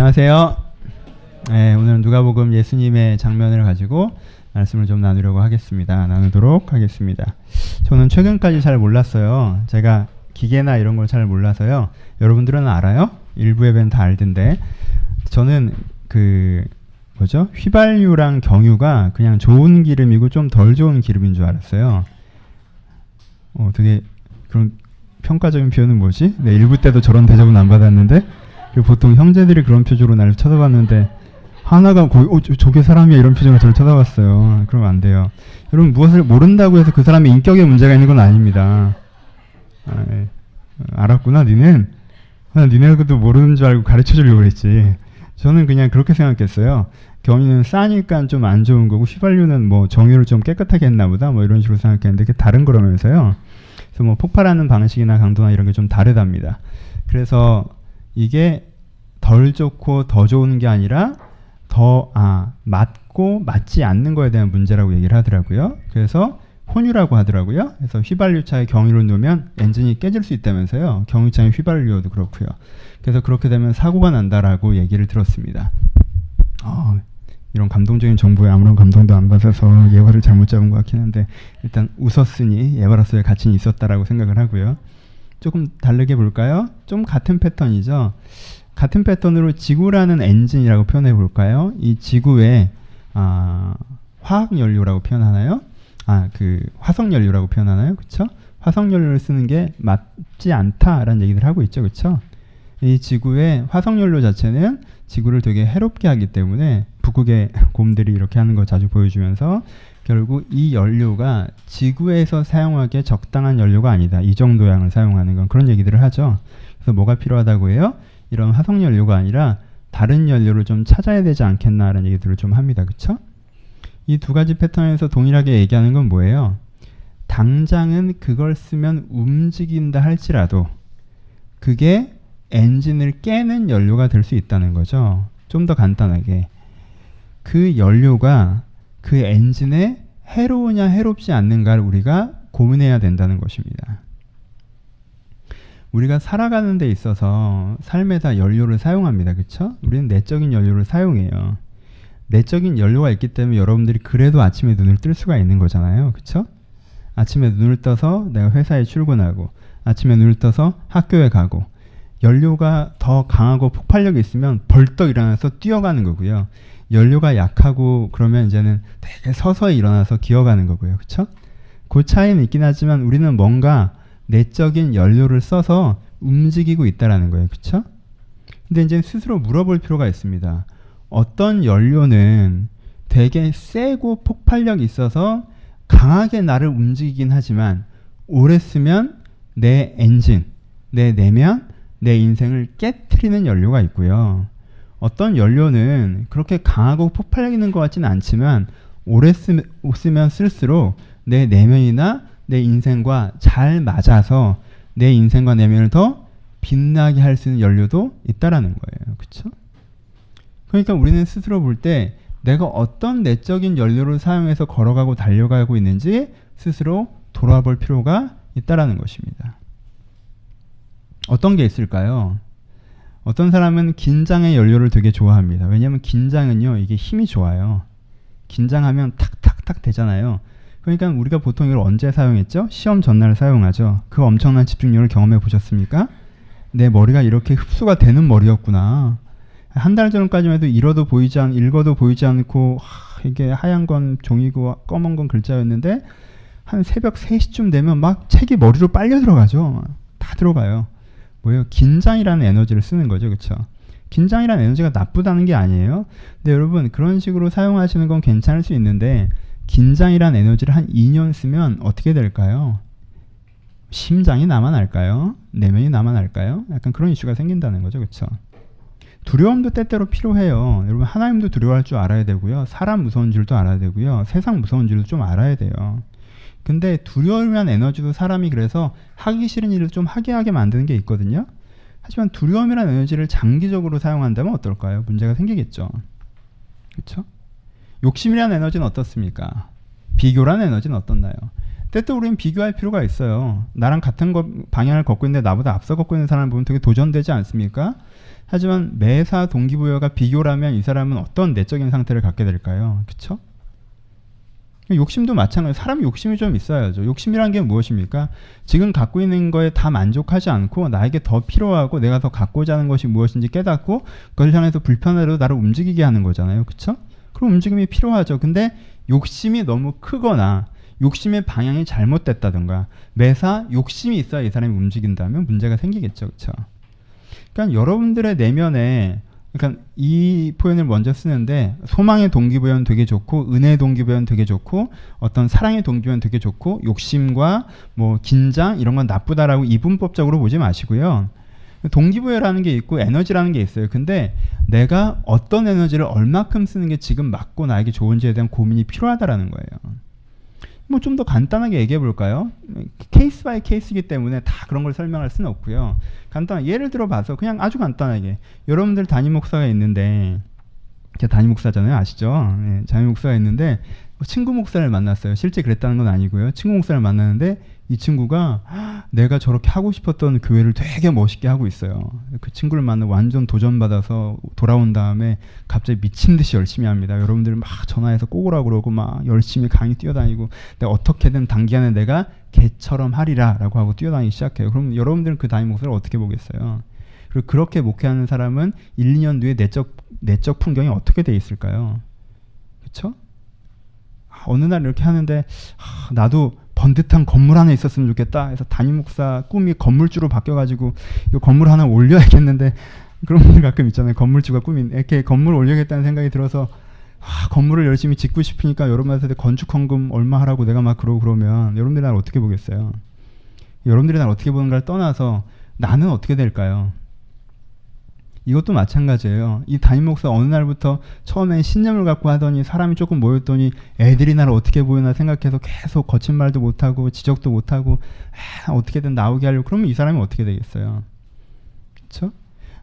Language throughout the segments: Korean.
안녕하세요. 네, 오늘은 누가복음 예수님의 장면을 가지고 말씀을 좀 나누도록 하겠습니다. 저는 최근까지 잘 몰랐어요. 제가 기계나 이런 걸 잘 몰라서요. 여러분들은 알아요? 일부의 밴 다 알던데. 저는 휘발유랑 경유가 그냥 좋은 기름이고 좀 덜 좋은 기름인 줄 알았어요. 되게 그런 평가적인 표현은 뭐지? 네, 일부 때도 저런 대접은 안 받았는데 보통 형제들이 그런 표정으로 나를 쳐다봤는데 하나가 저게 사람이야 이런 표정으로 저를 쳐다봤어요. 그러면 안 돼요. 여러분, 무엇을 모른다고 해서 그 사람의 인격에 문제가 있는 건 아닙니다. 알았구나 니는. 니네가 그것도 모르는 줄 알고 가르쳐주려고 그랬지. 저는 그냥 그렇게 생각했어요. 경유는 싸니까 좀 안 좋은 거고 휘발유는 뭐 정유를 좀 깨끗하게 했나 보다 뭐 이런 식으로 생각했는데 그게 다른 거라면서요. 그래서 뭐 폭발하는 방식이나 강도나 이런 게 좀 다르답니다. 그래서 이게 덜 좋고 더 좋은 게 아니라 맞고 맞지 않는 거에 대한 문제라고 얘기를 하더라고요. 그래서 혼유라고 하더라고요. 그래서 휘발유차에 경유를 넣으면 엔진이 깨질 수 있다면서요. 경유차에 휘발유도 그렇고요. 그래서 그렇게 되면 사고가 난다라고 얘기를 들었습니다. 이런 감동적인 정보에 아무런 감동도 안 받아서 예화를 잘못 잡은 것 같긴 한데 일단 웃었으니 예화로서의 가치는 있었다라고 생각을 하고요. 조금 다르게 볼까요? 좀 같은 패턴이죠. 같은 패턴으로 지구라는 엔진이라고 표현해 볼까요? 이 지구에 화학연료라고 표현하나요? 화석연료라고 표현하나요? 그쵸? 화석연료를 쓰는 게 맞지 않다라는 얘기를 하고 있죠. 그쵸? 이 지구의 화석연료 자체는 지구를 되게 해롭게 하기 때문에 북극의 곰들이 이렇게 하는 거 자주 보여주면서 결국 이 연료가 지구에서 사용하기에 적당한 연료가 아니다. 이 정도 양을 사용하는 건 그런 얘기들을 하죠. 그래서 뭐가 필요하다고 해요? 이런 화석연료가 아니라 다른 연료를 좀 찾아야 되지 않겠나라는 얘기들을 좀 합니다. 그쵸? 이 두 가지 패턴에서 동일하게 얘기하는 건 뭐예요? 당장은 그걸 쓰면 움직인다 할지라도 그게 엔진을 깨는 연료가 될 수 있다는 거죠. 좀 더 간단하게 그 연료가 그 엔진에 해로우냐 해롭지 않는가를 우리가 고민해야 된다는 것입니다. 우리가 살아가는 데 있어서 삶에다 연료를 사용합니다. 그쵸? 우리는 내적인 연료를 사용해요. 내적인 연료가 있기 때문에 여러분들이 그래도 아침에 눈을 뜰 수가 있는 거잖아요. 그쵸? 아침에 눈을 떠서 내가 회사에 출근하고 아침에 눈을 떠서 학교에 가고 연료가 더 강하고 폭발력이 있으면 벌떡 일어나서 뛰어가는 거고요. 연료가 약하고 그러면 이제는 되게 서서히 일어나서 기어가는 거고요. 그쵸? 그 차이는 있긴 하지만 우리는 뭔가 내적인 연료를 써서 움직이고 있다라는 거예요. 그쵸? 근데 이제 스스로 물어볼 필요가 있습니다. 어떤 연료는 되게 세고 폭발력이 있어서 강하게 나를 움직이긴 하지만 오래 쓰면 내 엔진, 내 내면, 내 인생을 깨트리는 연료가 있고요. 어떤 연료는 그렇게 강하고 폭발력 있는 것 같지는 않지만 오래 쓰면 쓸수록 내 내면이나 내 인생과 잘 맞아서 내 인생과 내면을 더 빛나게 할 수 있는 연료도 있다라는 거예요. 그쵸? 그러니까 우리는 스스로 볼 때 내가 어떤 내적인 연료를 사용해서 걸어가고 달려가고 있는지 스스로 돌아볼 필요가 있다라는 것입니다. 어떤 게 있을까요? 어떤 사람은 긴장의 연료를 되게 좋아합니다. 왜냐하면 긴장은요, 이게 힘이 좋아요. 긴장하면 탁탁탁 되잖아요. 그러니까 우리가 보통 이걸 언제 사용했죠? 시험 전날 사용하죠. 그 엄청난 집중력을 경험해 보셨습니까? 내 머리가 이렇게 흡수가 되는 머리였구나. 한 달 전까지만 해도 읽어도 보이지 않고 이게 하얀 건 종이고 검은 건 글자였는데 한 새벽 3시쯤 되면 막 책이 머리로 빨려 들어가죠. 다 들어가요. 뭐예요? 긴장이라는 에너지를 쓰는 거죠. 그렇죠? 긴장이라는 에너지가 나쁘다는 게 아니에요. 근데 여러분 그런 식으로 사용하시는 건 괜찮을 수 있는데 긴장이라는 에너지를 한 2년 쓰면 어떻게 될까요? 심장이 남아날까요? 내면이 남아날까요? 약간 그런 이슈가 생긴다는 거죠. 그렇죠? 두려움도 때때로 필요해요. 여러분 하나님도 두려워할 줄 알아야 되고요. 사람 무서운 줄도 알아야 되고요. 세상 무서운 줄도 좀 알아야 돼요. 근데 두려움이란 에너지도 사람이 그래서 하기 싫은 일을 좀 하게 만드는 게 있거든요. 하지만 두려움이란 에너지를 장기적으로 사용한다면 어떨까요? 문제가 생기겠죠. 그렇죠? 욕심이란 에너지는 어떻습니까? 비교란 에너지는 어떻나요? 때또 우리는 비교할 필요가 있어요. 나랑 같은 방향을 걷고 있는데 나보다 앞서 걷고 있는 사람을 보면 되게 도전되지 않습니까? 하지만 매사 동기부여가 비교라면 이 사람은 어떤 내적인 상태를 갖게 될까요? 그쵸? 욕심도 마찬가지예요. 사람이 욕심이 좀 있어야죠. 욕심이란 게 무엇입니까? 지금 갖고 있는 거에 다 만족하지 않고 나에게 더 필요하고 내가 더 갖고자 하는 것이 무엇인지 깨닫고 그걸 향해서 불편하더라도 나를 움직이게 하는 거잖아요. 그쵸? 그럼 움직임이 필요하죠. 근데 욕심이 너무 크거나 욕심의 방향이 잘못됐다든가 매사 욕심이 있어야 이 사람이 움직인다면 문제가 생기겠죠. 그쵸? 그러니까 여러분들의 내면에 그러니까 이 표현을 먼저 쓰는데 소망의 동기부여는 되게 좋고 은혜의 동기부여는 되게 좋고 어떤 사랑의 동기부여는 되게 좋고 욕심과 뭐 긴장 이런 건 나쁘다라고 이분법적으로 보지 마시고요. 동기부여라는 게 있고 에너지라는 게 있어요. 근데 내가 어떤 에너지를 얼마큼 쓰는 게 지금 맞고 나에게 좋은지에 대한 고민이 필요하다라는 거예요. 뭐 좀 더 간단하게 얘기해 볼까요? 케이스 바이 케이스이기 때문에 다 그런 걸 설명할 수는 없고요. 간단하게 예를 들어 봐서 그냥 아주 간단하게 여러분들 담임 목사가 있는데 제가 담임 목사잖아요. 아시죠? 네, 담임 목사가 있는데 친구 목사를 만났어요. 실제 그랬다는 건 아니고요. 친구 목사를 만났는데 이 친구가 내가 저렇게 하고 싶었던 교회를 되게 멋있게 하고 있어요. 그 친구를 만나고 완전 도전받아서 돌아온 다음에 갑자기 미친 듯이 열심히 합니다. 여러분들 막 전화해서 꼭 오라고 그러고 막 열심히 강의 뛰어다니고 내가 어떻게든 단기간에 내가 걔처럼 하리라 라고 하고 뛰어다니기 시작해요. 그럼 여러분들은 그 담임 목사를 어떻게 보겠어요? 그리고 그렇게 목회하는 사람은 1, 2년 뒤에 내적 풍경이 어떻게 돼 있을까요? 그쵸? 어느 날 이렇게 하는데 나도 번듯한 건물 하나 있었으면 좋겠다 해서 담임 목사 꿈이 건물주로 바뀌어가지고 이 건물 하나 올려야겠는데 그런 분들 가끔 있잖아요. 건물주가 꿈이 이렇게 건물 올려야겠다는 생각이 들어서 건물을 열심히 짓고 싶으니까 여러분한테 건축헌금 얼마 하라고 내가 막 그러면 여러분들이 날 어떻게 보겠어요? 여러분들이 날 어떻게 보는가를 떠나서 나는 어떻게 될까요? 이것도 마찬가지예요. 이 담임 목사 어느 날부터 처음엔 신념을 갖고 하더니 사람이 조금 모였더니 애들이 나를 어떻게 보이나 생각해서 계속 거친 말도 못하고 지적도 못하고 어떻게든 나오게 하려고 그러면 이 사람이 어떻게 되겠어요? 그렇죠?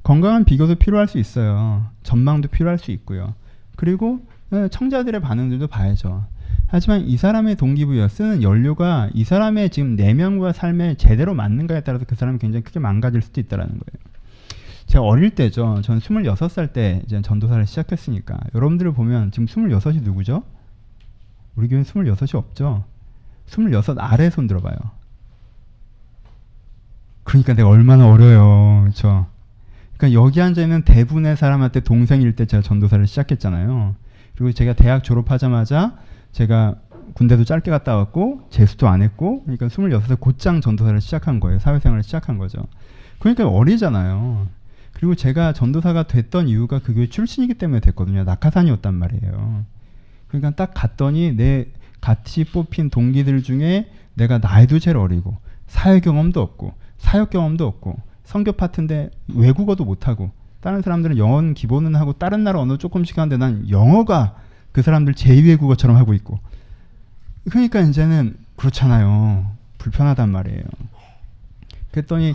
건강한 비교도 필요할 수 있어요. 전망도 필요할 수 있고요. 그리고 청자들의 반응들도 봐야죠. 하지만 이 사람의 동기부여 쓰는 연료가 이 사람의 지금 내면과 삶에 제대로 맞는가에 따라서 그 사람이 굉장히 크게 망가질 수도 있다는 거예요. 제가 어릴 때죠. 전 26살 때 이제 전도사를 시작했으니까 여러분들을 보면 지금 26이 누구죠? 우리 교회는 26이 없죠. 26 아래 손 들어봐요. 그러니까 내가 얼마나 어려요. 그렇죠? 그러니까 여기 앉아있는 대부분의 사람한테 동생일 때 제가 전도사를 시작했잖아요. 그리고 제가 대학 졸업하자마자 제가 군대도 짧게 갔다 왔고 재수도 안 했고 그러니까 26에 곧장 전도사를 시작한 거예요. 사회생활을 시작한 거죠. 그러니까 어리잖아요. 그리고 제가 전도사가 됐던 이유가 그 교회 출신이기 때문에 됐거든요. 낙하산이었단 말이에요. 그러니까 딱 갔더니 내 같이 뽑힌 동기들 중에 내가 나이도 제일 어리고 사회 경험도 없고 사역 경험도 없고 선교 파트인데 외국어도 못하고 다른 사람들은 영어는 기본은 하고 다른 나라 언어 조금씩 하는데 난 영어가 그 사람들 제2외국어처럼 하고 있고 그러니까 이제는 그렇잖아요. 불편하단 말이에요. 그랬더니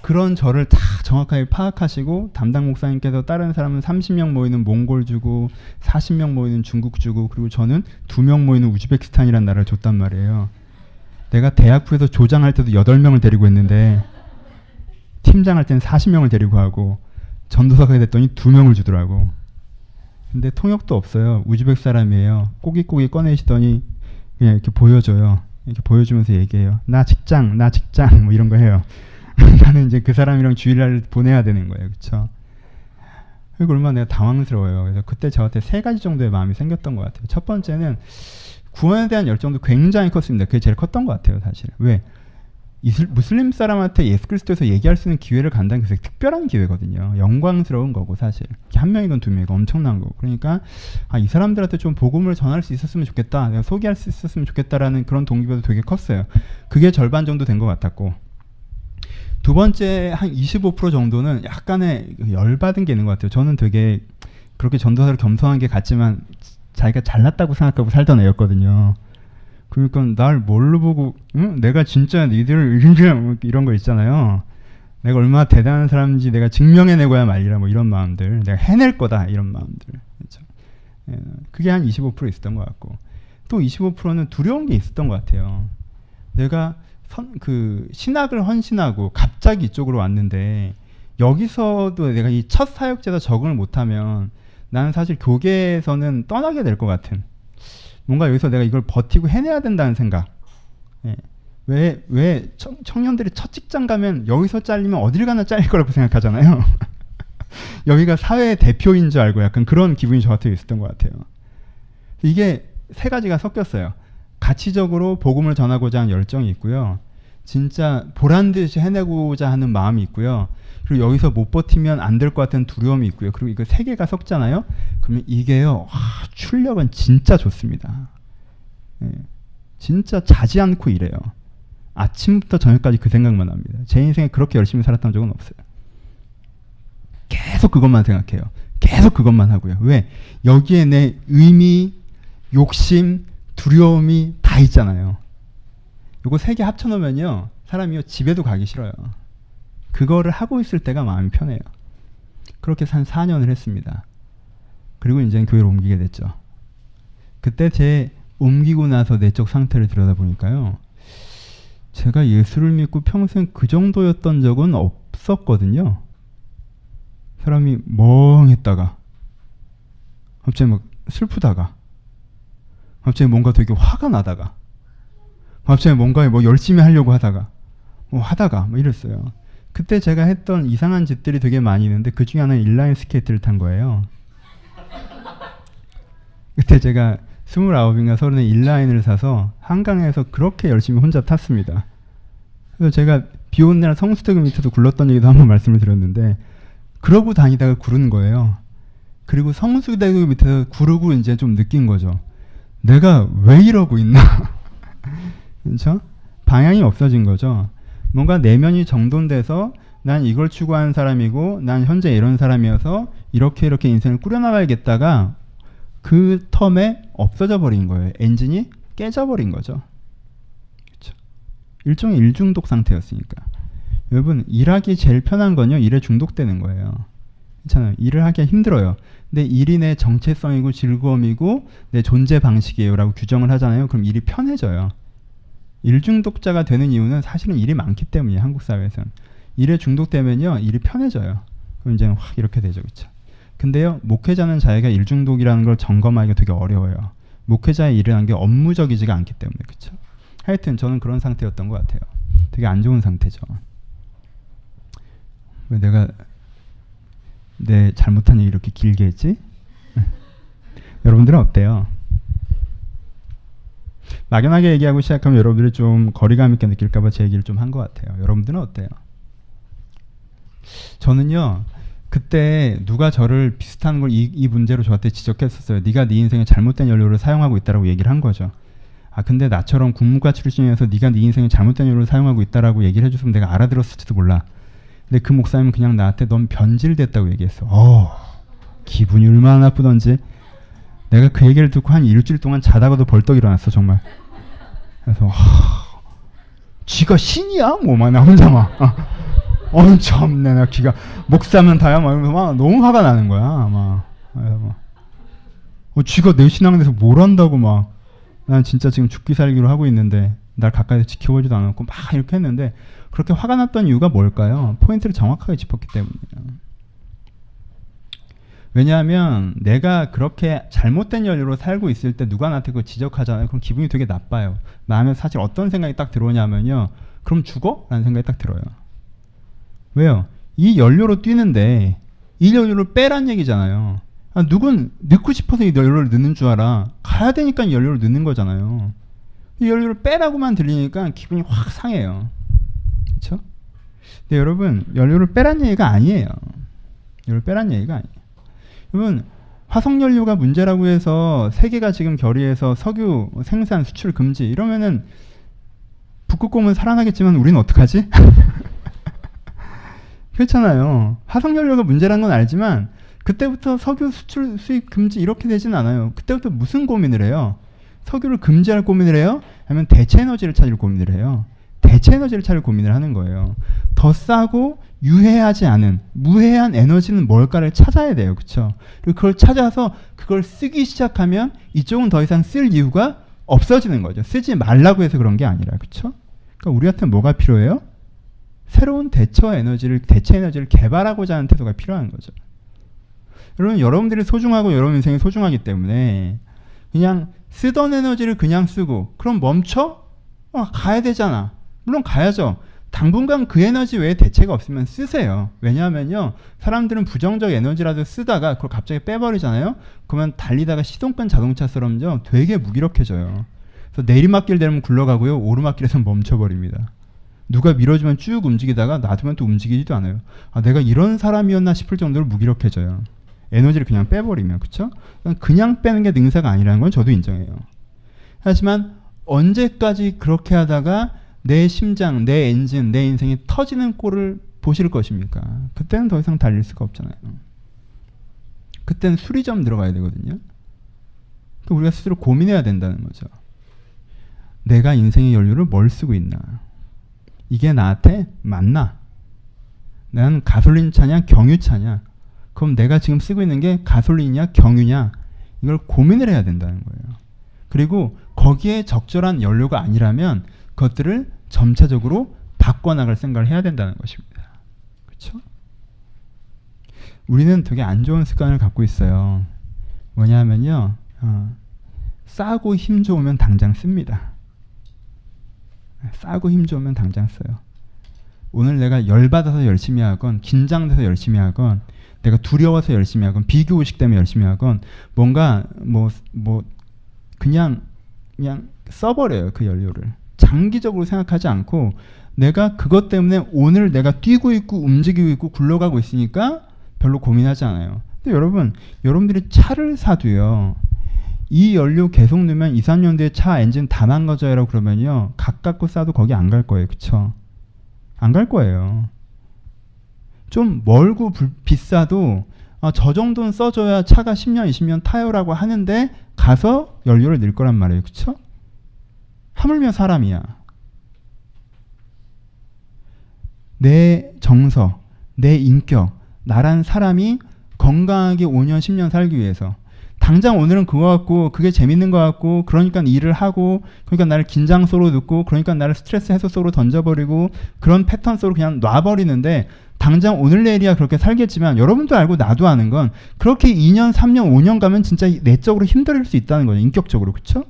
그런 저를 다 정확하게 파악하시고 담당 목사님께서 다른 사람은 30명 모이는 몽골 주고 40명 모이는 중국 주고 그리고 저는 2명 모이는 우즈베키스탄이라는 나라를 줬단 말이에요. 내가 대학부에서 조장할 때도 8명을 데리고 했는데 팀장할 때는 40명을 데리고 하고 전도사가 됐더니 2명을 주더라고. 근데 통역도 없어요. 우즈벡 사람이에요. 꼬깃꼬깃 꺼내시더니 그냥 이렇게 보여줘요. 이렇게 보여주면서 얘기해요. 나 직장 뭐 이런 거 해요. 나는 이제 그 사람이랑 주일날 보내야 되는 거예요. 그쵸? 그리고 얼마나 내가 당황스러워요. 그래서 그때 저한테 3가지 정도의 마음이 생겼던 것 같아요. 첫 번째는 구원에 대한 열정도 굉장히 컸습니다. 그게 제일 컸던 것 같아요. 사실. 왜? 무슬림 사람한테 예수 그리스도에서 얘기할 수 있는 기회를 간다는 게 특별한 기회거든요. 영광스러운 거고 사실. 한 명이건 2명이건 엄청난 거고. 그러니까 이 사람들한테 좀 복음을 전할 수 있었으면 좋겠다. 내가 소개할 수 있었으면 좋겠다라는 그런 동기부여도 되게 컸어요. 그게 절반 정도 된 것 같았고 두 번째 한 25% 정도는 약간의 열받은 게 있는 것 같아요. 저는 되게 그렇게 전도사를 겸손한 게 같지만 자기가 잘났다고 생각하고 살던 애였거든요. 그러니까 날 뭘로 보고 응? 내가 진짜 니들 이런 거 있잖아요. 내가 얼마나 대단한 사람인지 내가 증명해내고야 말이라 뭐 이런 마음들. 내가 해낼 거다 이런 마음들. 그렇죠? 그게 한 25% 있었던 것 같고 또 25%는 두려운 게 있었던 것 같아요. 내가 신학을 헌신하고 갑자기 이쪽으로 왔는데 여기서도 내가 이 첫 사역제에서 적응을 못하면 나는 사실 교계에서는 떠나게 될 것 같은, 뭔가 여기서 내가 이걸 버티고 해내야 된다는 생각. 예. 왜 청년들이 첫 직장 가면 여기서 잘리면 어딜 가나 잘릴 거라고 생각하잖아요. 여기가 사회의 대표인 줄 알고 약간 그런 기분이 저한테 있었던 것 같아요. 이게 세 가지가 섞였어요. 가치적으로 복음을 전하고자 하는 열정이 있고요. 진짜 보란듯이 해내고자 하는 마음이 있고요. 그리고 여기서 못 버티면 안 될 것 같은 두려움이 있고요. 그리고 이거 세 개가 섞잖아요. 그러면 이게요, 출력은 진짜 좋습니다. 예, 진짜 자지 않고 일해요. 아침부터 저녁까지 그 생각만 합니다. 제 인생에 그렇게 열심히 살았던 적은 없어요. 계속 그것만 생각해요. 계속 그것만 하고요. 왜? 여기에 내 의미, 욕심, 두려움이 다 있잖아요. 요거 세 개 합쳐놓으면요, 사람이요, 집에도 가기 싫어요. 그거를 하고 있을 때가 마음이 편해요. 그렇게 한 4년을 했습니다. 그리고 이제 교회로 옮기게 됐죠. 그때 제 옮기고 나서 내적 상태를 들여다보니까요, 제가 예수를 믿고 평생 그 정도였던 적은 없었거든요. 사람이 멍했다가 갑자기 막 슬프다가 갑자기 뭔가 되게 화가 나다가 갑자기 뭔가 뭐 열심히 하려고 하다가 뭐 이랬어요. 그때 제가 했던 이상한 짓들이 되게 많이 있는데 그 중에 하나는 인라인 스케이트를 탄 거예요. 그때 제가 29인가 30에 인라인을 사서 한강에서 그렇게 열심히 혼자 탔습니다. 그래서 제가 비 오는 날 성수대교 밑에서 굴렀던 얘기도 한번 말씀을 드렸는데, 그러고 다니다가 구른 거예요. 그리고 성수대교 밑에서 구르고 이제 좀 느낀 거죠. 내가 왜 이러고 있나? 그렇죠? 방향이 없어진 거죠. 뭔가 내면이 정돈돼서 난 이걸 추구하는 사람이고 난 현재 이런 사람이어서 이렇게 인생을 꾸려나가야겠다가 그 텀에 없어져 버린 거예요. 엔진이 깨져버린 거죠. 그렇죠? 일종의 일중독 상태였으니까. 여러분, 일하기 제일 편한 건요, 일에 중독되는 거예요. 괜찮아요. 일을 하기가 힘들어요. 근데 일이 내 정체성이고 즐거움이고 내 존재 방식이에요 라고 규정을 하잖아요. 그럼 일이 편해져요. 일중독자가 되는 이유는 사실은 일이 많기 때문이에요. 한국 사회에서는. 일에 중독되면요, 일이 편해져요. 그럼 이제 확 이렇게 되죠. 그렇죠? 근데요, 목회자는 자기가 일중독이라는 걸 점검하기가 되게 어려워요. 목회자의 일이라는 게 업무적이지가 않기 때문에. 그렇죠? 하여튼 저는 그런 상태였던 것 같아요. 되게 안 좋은 상태죠. 왜 내가 내 잘못한 얘기 이렇게 길게 했지? 여러분들은 어때요? 막연하게 얘기하고 시작하면 여러분들이 좀 거리감 있게 느낄까봐 제 얘기를 좀 한 것 같아요. 여러분들은 어때요? 저는요, 그때 누가 저를 비슷한 걸 이 문제로 저한테 지적했었어요. 네가 네 인생에 잘못된 연료를 사용하고 있다라고 얘기를 한 거죠. 아, 근데 나처럼 국문과 출신이어서 네가 네 인생에 잘못된 연료를 사용하고 있다라고 얘기를 해줬으면 내가 알아들었을지도 몰라. 근데 그 목사님은 그냥 나한테 넌 변질됐다고 얘기했어. 기분이 얼마나 나쁘던지. 내가 그 얘기를 듣고 한 일주일 동안 자다가도 벌떡 일어났어, 정말. 그래서 쥐가 신이야? 막 나 혼자 막 참내 나 기가 목사면 다야 막 너무 화가 나는 거야. 막 쥐가 내 신앙에서 뭘 한다고 막. 난 진짜 지금 죽기 살기로 하고 있는데 날 가까이서 지켜보지도 않았고 막 이렇게 했는데, 그렇게 화가 났던 이유가 뭘까요? 포인트를 정확하게 짚었기 때문이에요. 왜냐하면 내가 그렇게 잘못된 연료로 살고 있을 때 누가 나한테 그걸 지적하잖아요. 그럼 기분이 되게 나빠요. 마음에 사실 어떤 생각이 딱 들어오냐면요, 그럼 죽어? 라는 생각이 딱 들어요. 왜요? 이 연료로 뛰는데 이 연료를 빼란 얘기잖아요. 누군 넣고 싶어서 이 연료를 넣는 줄 알아. 가야 되니까 이 연료를 넣는 거잖아요. 이 연료를 빼라고만 들리니까 기분이 확 상해요. 그렇죠? 근데 여러분, 연료를 빼란 얘기가 아니에요. 연료를 빼란 얘기가 아니에요. 여러분, 화석연료가 문제라고 해서 세계가 지금 결의해서 석유 생산 수출 금지 이러면은 북극곰은 살아나겠지만 우리는 어떡하지? 그렇잖아요. 화석연료가 문제라는 건 알지만 그때부터 석유 수출 수입 금지 이렇게 되진 않아요. 그때부터 무슨 고민을 해요? 석유를 금지할 고민을 해요? 아니면 대체 에너지를 찾을 고민을 해요? 대체 에너지를 찾을 고민을 하는 거예요. 더 싸고 유해하지 않은 무해한 에너지는 뭘까를 찾아야 돼요. 그렇죠? 그리고 그걸 찾아서 그걸 쓰기 시작하면 이쪽은 더 이상 쓸 이유가 없어지는 거죠. 쓰지 말라고 해서 그런 게 아니라. 그렇죠? 그러니까 우리한테 뭐가 필요해요? 새로운 대체 에너지를 개발하고자 하는 태도가 필요한 거죠. 여러분, 여러분들이 소중하고 여러분 인생이 소중하기 때문에 그냥 쓰던 에너지를 그냥 쓰고 그럼 멈춰? 가야 되잖아. 물론 가야죠. 당분간 그 에너지 외에 대체가 없으면 쓰세요. 왜냐하면요, 사람들은 부정적 에너지라도 쓰다가 그걸 갑자기 빼버리잖아요. 그러면 달리다가 시동 끈 자동차처럼요 되게 무기력해져요. 그래서 내리막길 되면 굴러가고요, 오르막길에서는 멈춰버립니다. 누가 밀어주면 쭉 움직이다가 놔두면 또 움직이지도 않아요. 내가 이런 사람이었나 싶을 정도로 무기력해져요. 에너지를 그냥 빼버리면. 그쵸? 그냥 빼는 게 능사가 아니라는 건 저도 인정해요. 하지만 언제까지 그렇게 하다가 내 심장, 내 엔진, 내 인생이 터지는 꼴을 보실 것입니까? 그때는 더 이상 달릴 수가 없잖아요. 그때는 수리점 들어가야 되거든요. 우리가 스스로 고민해야 된다는 거죠. 내가 인생의 연료를 뭘 쓰고 있나? 이게 나한테 맞나? 난 가솔린 차냐 경유차냐? 그럼 내가 지금 쓰고 있는 게 가솔린이냐 경유냐? 이걸 고민을 해야 된다는 거예요. 그리고 거기에 적절한 연료가 아니라면 그것들을 점차적으로 바꿔나갈 생각을 해야 된다는 것입니다. 그렇죠? 우리는 되게 안 좋은 습관을 갖고 있어요. 뭐냐면요, 싸고 힘 좋으면 당장 씁니다. 싸고 힘 좋으면 당장 써요. 오늘 내가 열받아서 열심히 하건, 긴장돼서 열심히 하건, 내가 두려워서 열심히 하건, 비교의식 때문에 열심히 하건, 뭔가 그냥 써버려요. 그 연료를. 장기적으로 생각하지 않고 내가 그것 때문에 오늘 내가 뛰고 있고 움직이고 있고 굴러가고 있으니까 별로 고민하지 않아요. 근데 여러분들이 차를 사도요, 이 연료 계속 넣으면 2, 3년 뒤에 차 엔진 다 망가져요 라고 그러면요, 가깝고 싸도 거기 안 갈 거예요. 그쵸? 안 갈 거예요. 좀 멀고 비싸도 저 정도는 써줘야 차가 10년, 20년 타요라고 하는데 가서 연료를 넣을 거란 말이에요. 그쵸? 하물며 사람이야. 내 정서, 내 인격, 나란 사람이 건강하게 5년, 10년 살기 위해서 당장 오늘은 그거 같고 그게 재밌는 거 같고 그러니까 일을 하고 그러니까 나를 긴장소로 넣고 그러니까 나를 스트레스 해소소로 던져버리고 그런 패턴 속으로 그냥 놔버리는데 당장 오늘 내일이야 그렇게 살겠지만 여러분도 알고 나도 아는 건 그렇게 2년, 3년, 5년 가면 진짜 내적으로 힘들을 수 있다는 거죠. 인격적으로. 그쵸?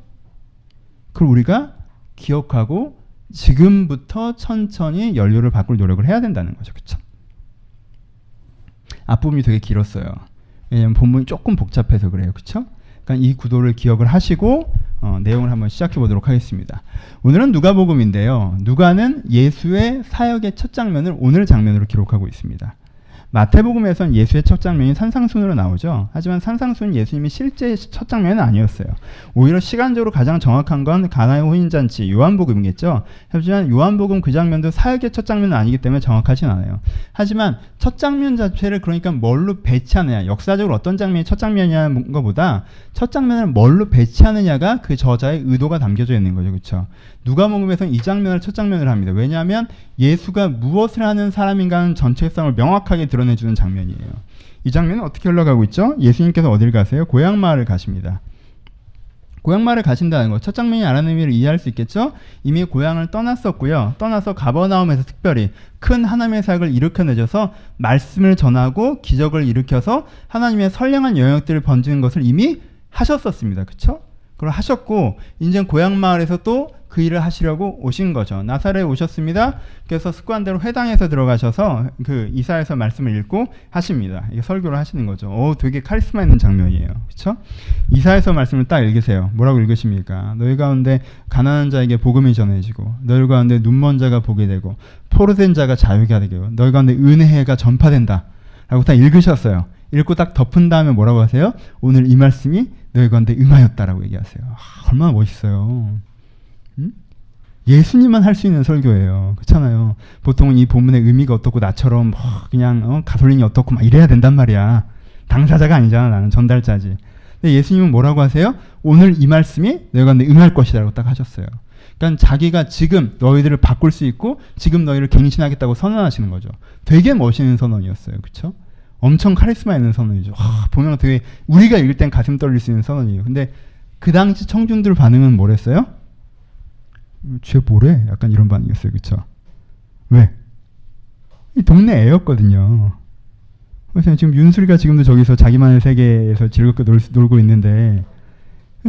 그걸 우리가 기억하고 지금부터 천천히 연료를 바꿀 노력을 해야 된다는 거죠. 그쵸? 앞부분이 되게 길었어요. 왜냐하면 본문이 조금 복잡해서 그래요. 그쵸? 그러니까 이 구도를 기억을 하시고 내용을 한번 시작해 보도록 하겠습니다. 오늘은 누가복음인데요. 누가는 예수의 사역의 첫 장면을 오늘 장면으로 기록하고 있습니다. 마태복음에서는 예수의 첫 장면이 산상순으로 나오죠. 하지만 산상순은 예수님이 실제 첫 장면은 아니었어요. 오히려 시간적으로 가장 정확한 건 가나의 혼인잔치, 요한복음이겠죠. 하지만 요한복음 그 장면도 사역의 첫 장면은 아니기 때문에 정확하진 않아요. 하지만 첫 장면 자체를 그러니까 뭘로 배치하느냐, 역사적으로 어떤 장면이 첫 장면이냐는 것보다 첫 장면을 뭘로 배치하느냐가 그 저자의 의도가 담겨져 있는 거죠. 그렇죠? 누가복음에서는 이 장면을 첫 장면으로 합니다. 왜냐하면 예수가 무엇을 하는 사람인가 하는 정체성을 명확하게 드러내주는 장면이에요. 이 장면은 어떻게 흘러가고 있죠? 예수님께서 어딜 가세요? 고향마을을 가십니다. 고향마을을 가신다는 것, 첫 장면이 아라는 의미를 이해할 수 있겠죠? 이미 고향을 떠났었고요. 떠나서 가버나움에서 특별히 큰 하나님의 사역을 일으켜내셔서 말씀을 전하고 기적을 일으켜서 하나님의 선량한 영역들을 번지는 것을 이미 하셨었습니다. 그쵸? 그걸 하셨고 이제 고향마을에서 또 그 일을 하시려고 오신 거죠. 나사렛에 오셨습니다. 그래서 습관대로 회당에서 들어가셔서 그 이사야서 말씀을 읽고 하십니다. 이게 설교를 하시는 거죠. 되게 카리스마 있는 장면이에요. 그렇죠? 이사야서 말씀을 딱 읽으세요. 뭐라고 읽으십니까? 너희 가운데 가난한 자에게 복음이 전해지고 너희 가운데 눈먼 자가 보게 되고 포로된 자가 자유게 되고 너희 가운데 은혜가 전파된다. 라고 딱 읽으셨어요. 읽고 딱 덮은 다음에 뭐라고 하세요? 오늘 이 말씀이 너희 가운데 응하였다라고 얘기하세요. 얼마나 멋있어요. 예수님만 할 수 있는 설교예요. 그렇잖아요. 보통은 이 본문의 의미가 어떻고 나처럼 그냥 가솔린이 어떻고 막 이래야 된단 말이야. 당사자가 아니잖아. 나는 전달자지. 근데 예수님은 뭐라고 하세요? 오늘 이 말씀이 너희 가운데 응할 것이다 라고 딱 하셨어요. 그러니까 자기가 지금 너희들을 바꿀 수 있고 지금 너희를 갱신하겠다고 선언하시는 거죠. 되게 멋있는 선언이었어요. 그렇죠? 엄청 카리스마 있는 선언이죠. 보면 되게 우리가 읽을 땐 가슴 떨릴 수 있는 선언이에요. 근데 그 당시 청중들 반응은 뭐랬어요? 쟤 뭐래? 약간 이런 반응이었어요. 그쵸? 왜? 이 동네 애였거든요. 그래서 지금 윤슬이가 지금도 저기서 자기만의 세계에서 즐겁게 놀고 있는데,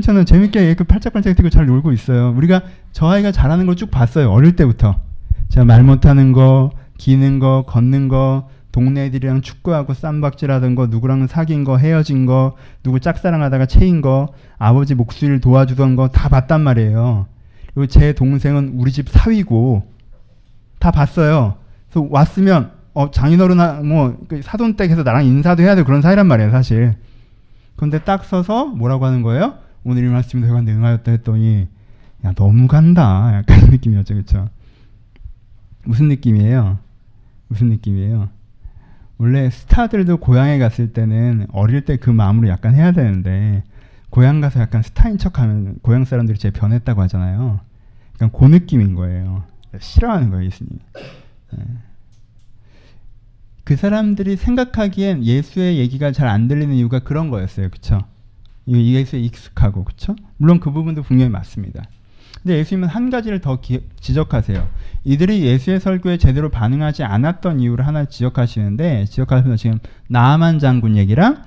저는 재밌게 그 팔짝팔짝 뛰고 잘 놀고 있어요. 우리가 저 아이가 잘하는 걸 쭉 봤어요. 어릴 때부터. 제가 말 못하는 거, 기는 거, 걷는 거, 동네 애들이랑 축구하고 쌈박질하던 거, 누구랑 사귄 거, 헤어진 거, 누구 짝사랑하다가 채인 거, 아버지 목수일 도와주던 거 다 봤단 말이에요. 그리고 제 동생은 우리 집 사위고 다 봤어요. 그래서 왔으면 장인어른아 뭐 사돈댁에서 나랑 인사도 해야 되고 그런 사이란 말이에요, 사실. 그런데 딱 서서 뭐라고 하는 거예요? 오늘 이 말씀이 되었는데 응하였다 했더니 야 너무 간다. 약간 이런 느낌이었죠, 그렇죠? 무슨 느낌이에요? 무슨 느낌이에요? 원래 스타들도 고향에 갔을 때는 어릴 때 그 마음으로 약간 해야 되는데 고향 가서 약간 스타인 척하면 고향 사람들이 제 변했다고 하잖아요. 그러니까 그 느낌인 거예요. 싫어하는 거예요, 예수님. 그 사람들이 생각하기엔 예수의 얘기가 잘 안 들리는 이유가 그런 거였어요, 그렇죠? 예수에 익숙하고, 그렇죠? 물론 그 부분도 분명히 맞습니다. 근데 예수님은 한 가지를 더 지적하세요. 이들이 예수의 설교에 제대로 반응하지 않았던 이유를 하나 지적하시는데, 지적하시면서 지금 나아만 장군 얘기랑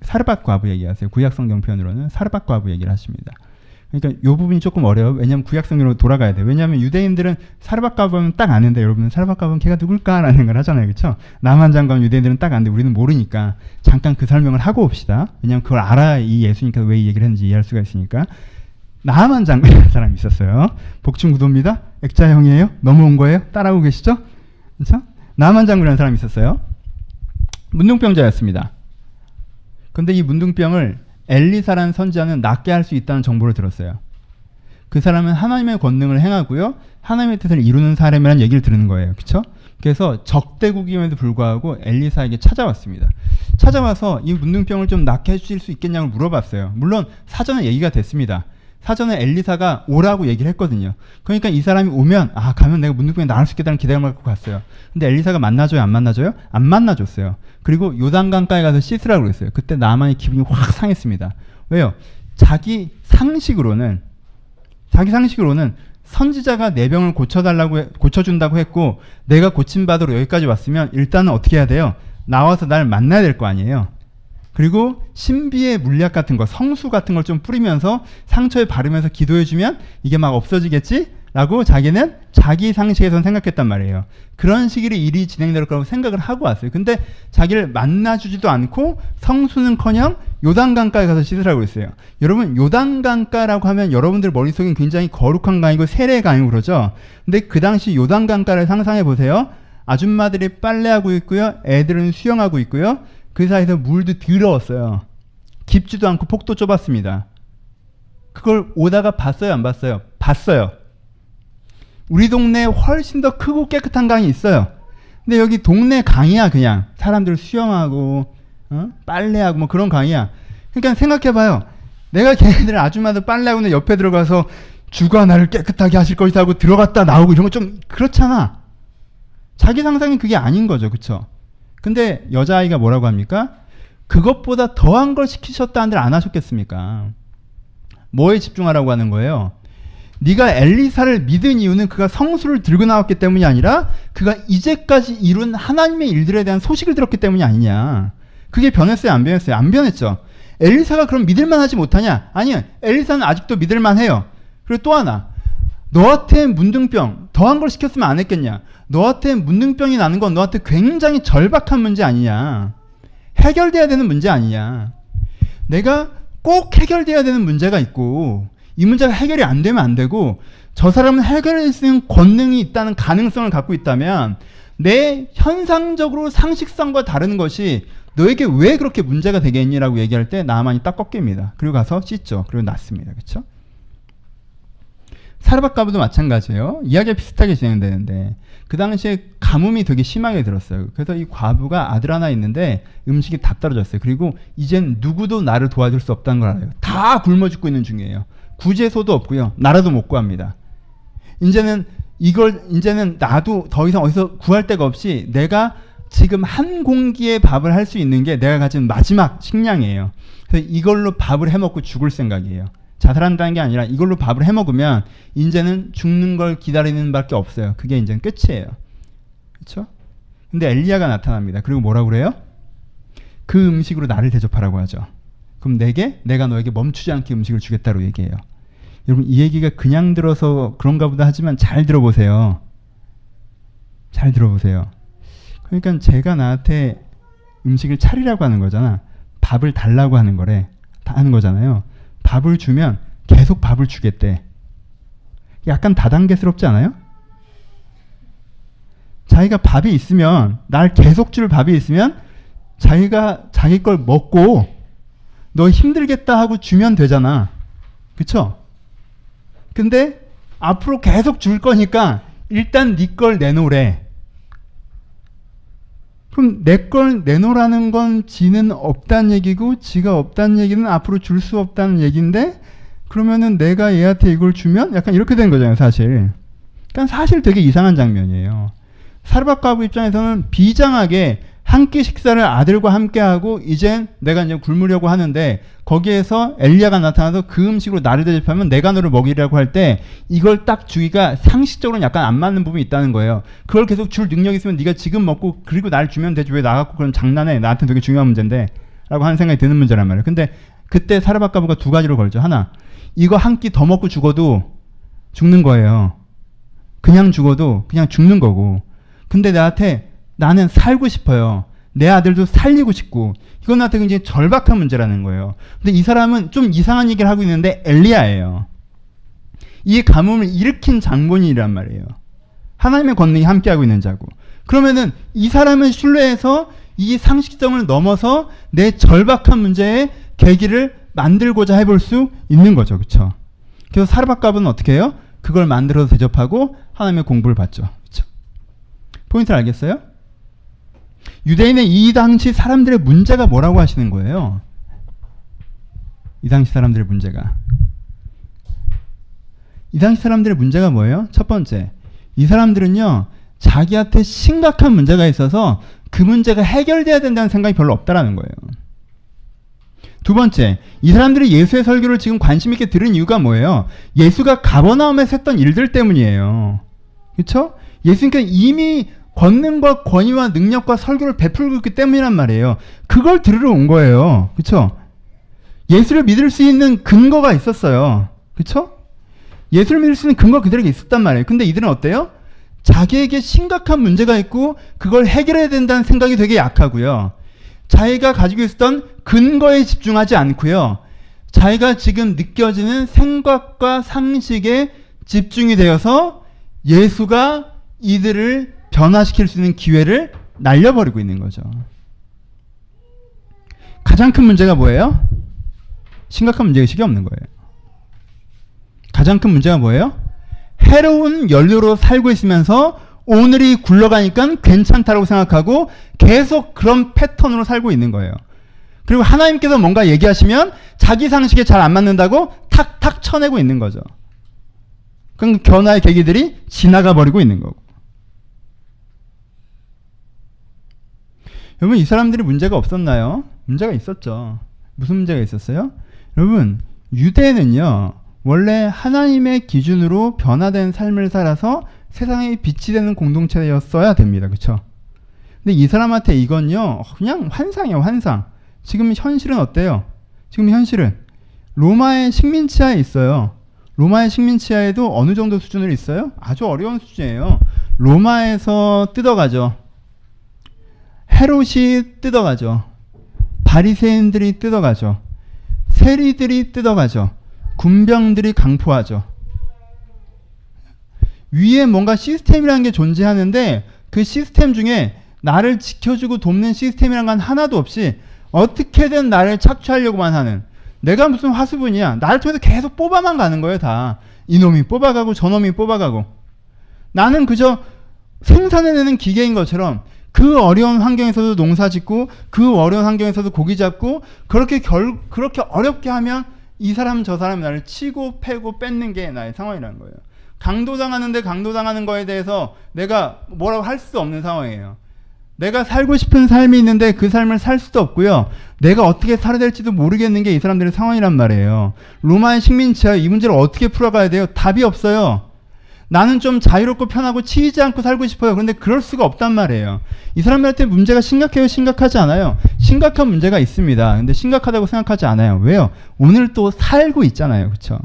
사르밧 과부 얘기하세요. 구약 성경 표현으로는 사르밧 과부 얘기를 하십니다. 그러니까 이 부분이 조금 어려워요. 왜냐하면 구약 성경으로 돌아가야 돼요. 왜냐하면 유대인들은 사르밧 과부는 딱 아는데, 여러분 사르밧 과부는 걔가 누굴까라는 걸 하잖아요, 그렇죠? 나아만 장군 유대인들은 딱 아는데 우리는 모르니까 잠깐 그 설명을 하고 옵시다. 왜냐하면 그걸 알아야 이 예수님께서 왜 이 얘기를 했는지 이해할 수가 있으니까. 나아만 장군이라는 사람이 있었어요. 복충구도입니다. 액자형이에요. 넘어온 거예요. 따라오고 계시죠? 그렇죠? 나아만 장군이라는 사람이 있었어요. 문둥병자였습니다. 그런데 이 문둥병을 엘리사라는 선지자는 낫게 할 수 있다는 정보를 들었어요. 그 사람은 하나님의 권능을 행하고요, 하나님의 뜻을 이루는 사람이라는 얘기를 들은 거예요. 그렇죠? 그래서 적대국임에도 불구하고 엘리사에게 찾아왔습니다. 찾아와서 이 문둥병을 좀 낫게 해주실 수 있겠냐고 물어봤어요. 물론 사전에 얘기가 됐습니다. 사전에 엘리사가 오라고 얘기를 했거든요. 그러니까 이 사람이 오면 가면 내가 문둥병이 나을 수 있겠다는 기대감을 갖고 갔어요. 근데 엘리사가 만나줘요, 안 만나줘요? 안 만나줬어요. 그리고 요단강가에 가서 씻으라고 그랬어요. 그때 나만의 기분이 확 상했습니다. 왜요? 자기 상식으로는 선지자가 내 병을 고쳐준다고 했고 내가 고침받으러 여기까지 왔으면 일단은 어떻게 해야 돼요? 나와서 날 만나야 될 거 아니에요. 그리고 신비의 물약 같은 거, 성수 같은 걸 좀 뿌리면서 상처에 바르면서 기도해주면 이게 막 없어지겠지? 라고 자기는 자기 상식에선 생각했단 말이에요. 그런 식으로 일이 진행될 거라고 생각을 하고 왔어요. 근데 자기를 만나주지도 않고 성수는커녕 요단강가에 가서 씻으라고 했어요. 여러분, 요단강가라고 하면 여러분들 머릿속엔 굉장히 거룩한 강이고 세례의 강이고 그러죠. 근데 그 당시 요단강가를 상상해 보세요. 아줌마들이 빨래하고 있고요, 애들은 수영하고 있고요, 그 사이에서 물도 더러웠어요. 깊지도 않고 폭도 좁았습니다. 그걸 오다가 봤어요, 안 봤어요? 봤어요. 우리 동네에 훨씬 더 크고 깨끗한 강이 있어요. 근데 여기 동네 강이야. 그냥 사람들 수영하고 빨래하고 뭐 그런 강이야. 그러니까 생각해봐요. 내가 걔네들 아줌마들 빨래하고 있는 옆에 들어가서 주가 나를 깨끗하게 하실 것이다 하고 들어갔다 나오고 이런 거 좀 그렇잖아. 자기 상상이 그게 아닌 거죠, 그쵸? 근데 여자아이가 뭐라고 합니까? 그것보다 더한 걸 시키셨다 한들 안 하셨겠습니까? 뭐에 집중하라고 하는 거예요? 네가 엘리사를 믿은 이유는 그가 성수를 들고 나왔기 때문이 아니라 그가 이제까지 이룬 하나님의 일들에 대한 소식을 들었기 때문이 아니냐. 그게 변했어요, 안 변했어요? 안 변했죠. 엘리사가 그럼 믿을만하지 못하냐? 아니요, 엘리사는 아직도 믿을만해요. 그리고 또 하나, 너한테 문둥병 더한 걸 시켰으면 안 했겠냐? 너한테 문둥병이 나는 건 너한테 굉장히 절박한 문제 아니냐? 해결돼야 되는 문제 아니냐? 내가 꼭 해결돼야 되는 문제가 있고 이 문제가 해결이 안 되면 안 되고 저 사람은 해결할 수 있는 권능이 있다는 가능성을 갖고 있다면 내 현상적으로 상식성과 다른 것이 너에게 왜 그렇게 문제가 되겠니라고 얘기할 때 나만이 딱 꺾입니다. 그리고 가서 씻죠. 그리고 낫습니다. 그렇죠? 사르밧 과부도 마찬가지예요. 이야기가 비슷하게 진행되는데 그 당시에 가뭄이 되게 심하게 들었어요. 그래서 이 과부가 아들 하나 있는데 음식이 다 떨어졌어요. 그리고 이젠 누구도 나를 도와줄 수 없다는 걸 알아요. 다 굶어 죽고 있는 중이에요. 구제소도 없고요. 나라도 못 구합니다. 이제는 나도 더 이상 어디서 구할 데가 없이 내가 지금 한 공기의 밥을 할 수 있는 게 내가 가진 마지막 식량이에요. 그래서 이걸로 밥을 해먹고 죽을 생각이에요. 자살한다는 게 아니라 이걸로 밥을 해먹으면 이제는 죽는 걸 기다리는 밖에 없어요. 그게 이제는 끝이에요. 그렇죠? 근데 엘리야가 나타납니다. 그리고 뭐라고 그래요? 그 음식으로 나를 대접하라고 하죠. 그럼 내가 너에게 멈추지 않게 음식을 주겠다고 얘기해요. 여러분 이 얘기가 그냥 들어서 그런가 보다 하지만 잘 들어보세요. 잘 들어보세요. 그러니까 제가 나한테 음식을 차리라고 하는 거잖아. 밥을 달라고 하는 거잖아요. 밥을 주면 계속 밥을 주겠대. 약간 다단계스럽지 않아요? 자기가 밥이 있으면, 날 계속 줄 밥이 있으면 자기가 자기 걸 먹고 너 힘들겠다 하고 주면 되잖아. 그쵸? 근데 앞으로 계속 줄 거니까 일단 네 걸 내놓으래. 그럼 내 걸 내놓으라는 건 지는 없다는 얘기고 지가 없다는 얘기는 앞으로 줄 수 없다는 얘기인데, 그러면은 내가 얘한테 이걸 주면 약간 이렇게 되는 거잖아요, 사실. 그러니까 사실 되게 이상한 장면이에요. 사르밧가브 입장에서는 비장하게 한 끼 식사를 아들과 함께 하고 이제 내가 이제 굶으려고 하는데, 거기에서 엘리야가 나타나서 그 음식으로 나를 대접하면 내가 너를 먹이라고 할 때 이걸 딱 주기가 상식적으로는 약간 안 맞는 부분이 있다는 거예요. 그걸 계속 줄 능력이 있으면 네가 지금 먹고 그리고 날 주면 되지, 왜 나갖고 그럼 장난해, 나한테 되게 중요한 문제인데 라고 하는 생각이 드는 문제란 말이에요. 근데 그때 사르밧가브가 두 가지로 걸죠. 하나, 이거 한 끼 더 먹고 죽어도 죽는 거예요. 그냥 죽어도 그냥 죽는 거고, 근데 나는 살고 싶어요. 내 아들도 살리고 싶고, 이건 나한테 굉장히 절박한 문제라는 거예요. 근데 이 사람은 좀 이상한 얘기를 하고 있는데 엘리야예요. 이 가뭄을 일으킨 장본인이란 말이에요. 하나님의 권능이 함께하고 있는 자고. 그러면은 이 사람을 신뢰해서 이 상식성을 넘어서 내 절박한 문제의 계기를 만들고자 해볼 수 있는 거죠. 그렇죠? 그래서 사르밧가브는 어떻게 해요? 그걸 만들어서 대접하고 하나님의 공부를 받죠. 그렇죠? 포인트를 알겠어요? 유대인의 이 당시 사람들의 문제가 뭐라고 하시는 거예요? 이 당시 사람들의 문제가. 이 당시 사람들의 문제가 뭐예요? 첫 번째, 이 사람들은요, 자기한테 심각한 문제가 있어서 그 문제가 해결돼야 된다는 생각이 별로 없다라는 거예요. 두 번째, 이 사람들이 예수의 설교를 지금 관심 있게 들은 이유가 뭐예요? 예수가 가버나움에서 했던 일들 때문이에요. 그렇죠? 예수님께서 이미 권능과 권위와 능력과 설교를 베풀고 있기 때문이란 말이에요. 그걸 들으러 온 거예요. 그렇죠? 예수를 믿을 수 있는 근거가 있었어요. 그렇죠? 예수를 믿을 수 있는 근거가 그들에게 있었단 말이에요. 근데 이들은 어때요? 자기에게 심각한 문제가 있고 그걸 해결해야 된다는 생각이 되게 약하고요. 자기가 가지고 있었던 근거에 집중하지 않고요. 자기가 지금 느껴지는 생각과 상식에 집중이 되어서 예수가 이들을 변화시킬 수 있는 기회를 날려버리고 있는 거죠. 가장 큰 문제가 뭐예요? 심각한 문제의식이 없는 거예요. 가장 큰 문제가 뭐예요? 해로운 연료로 살고 있으면서 오늘이 굴러가니까 괜찮다고 생각하고 계속 그런 패턴으로 살고 있는 거예요. 그리고 하나님께서 뭔가 얘기하시면 자기 상식에 잘 안 맞는다고 탁탁 쳐내고 있는 거죠. 그럼 변화의 계기들이 지나가 버리고 있는 거고. 여러분, 이 사람들이 문제가 없었나요? 문제가 있었죠. 무슨 문제가 있었어요? 여러분, 유대는요, 원래 하나님의 기준으로 변화된 삶을 살아서 세상에 빛이 되는 공동체였어야 됩니다. 그렇죠? 근데 이 사람한테 이건요, 그냥 환상이에요. 환상. 지금 현실은 어때요? 지금 현실은 로마의 식민지하에 있어요. 로마의 식민지하에도 어느 정도 수준으로 있어요? 아주 어려운 수준이에요. 로마에서 뜯어가죠. 헤롯이 뜯어가죠. 바리새인들이 뜯어가죠. 세리들이 뜯어가죠. 군병들이 강포하죠. 위에 뭔가 시스템이라는 게 존재하는데 그 시스템 중에 나를 지켜주고 돕는 시스템이란 건 하나도 없이 어떻게든 나를 착취하려고만 하는, 내가 무슨 화수분이야. 나를 통해서 계속 뽑아만 가는 거예요. 다 이놈이 뽑아가고 저놈이 뽑아가고, 나는 그저 생산해내는 기계인 것처럼 그 어려운 환경에서도 농사 짓고 그 어려운 환경에서도 고기 잡고 그렇게 어렵게 하면 이 사람 저 사람이 나를 치고 패고 뺏는 게 나의 상황이라는 거예요. 강도당하는데 강도당하는 거에 대해서 내가 뭐라고 할 수 없는 상황이에요. 내가 살고 싶은 삶이 있는데 그 삶을 살 수도 없고요. 내가 어떻게 살아야 될지도 모르겠는 게 이 사람들의 상황이란 말이에요. 로마의 식민지하 이 문제를 어떻게 풀어가야 돼요? 답이 없어요. 나는 좀 자유롭고 편하고 치이지 않고 살고 싶어요. 그런데 그럴 수가 없단 말이에요. 이 사람들한테 문제가 심각해요? 심각하지 않아요? 심각한 문제가 있습니다. 근데 심각하다고 생각하지 않아요. 왜요? 오늘 또 살고 있잖아요. 그렇죠?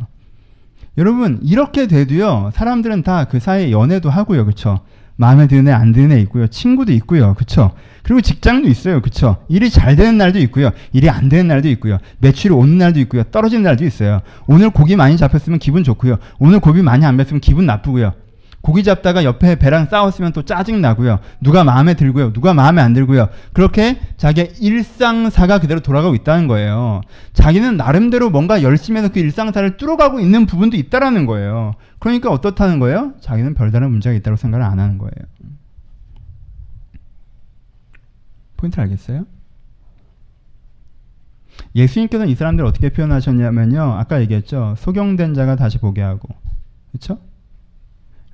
여러분 이렇게 돼도요. 사람들은 다 그 사이에 연애도 하고요. 그렇죠? 마음에 드는 애 안 드는 애 있고요. 친구도 있고요. 그렇죠? 그리고 직장도 있어요. 그렇죠? 일이 잘 되는 날도 있고요. 일이 안 되는 날도 있고요. 매출이 오는 날도 있고요. 떨어지는 날도 있어요. 오늘 고기 많이 잡혔으면 기분 좋고요. 오늘 고기 많이 안 잡혔으면 기분 나쁘고요. 고기 잡다가 옆에 배랑 싸웠으면 또 짜증 나고요. 누가 마음에 들고요. 누가 마음에 안 들고요. 그렇게 자기의 일상사가 그대로 돌아가고 있다는 거예요. 자기는 나름대로 뭔가 열심히 해서 그 일상사를 뚫어가고 있는 부분도 있다라는 거예요. 그러니까 어떻다는 거예요? 자기는 별다른 문제가 있다고 생각을 안 하는 거예요. 포인트 알겠어요? 예수님께서는 이 사람들을 어떻게 표현하셨냐면요. 아까 얘기했죠. 소경된 자가 다시 보게 하고, 그렇죠?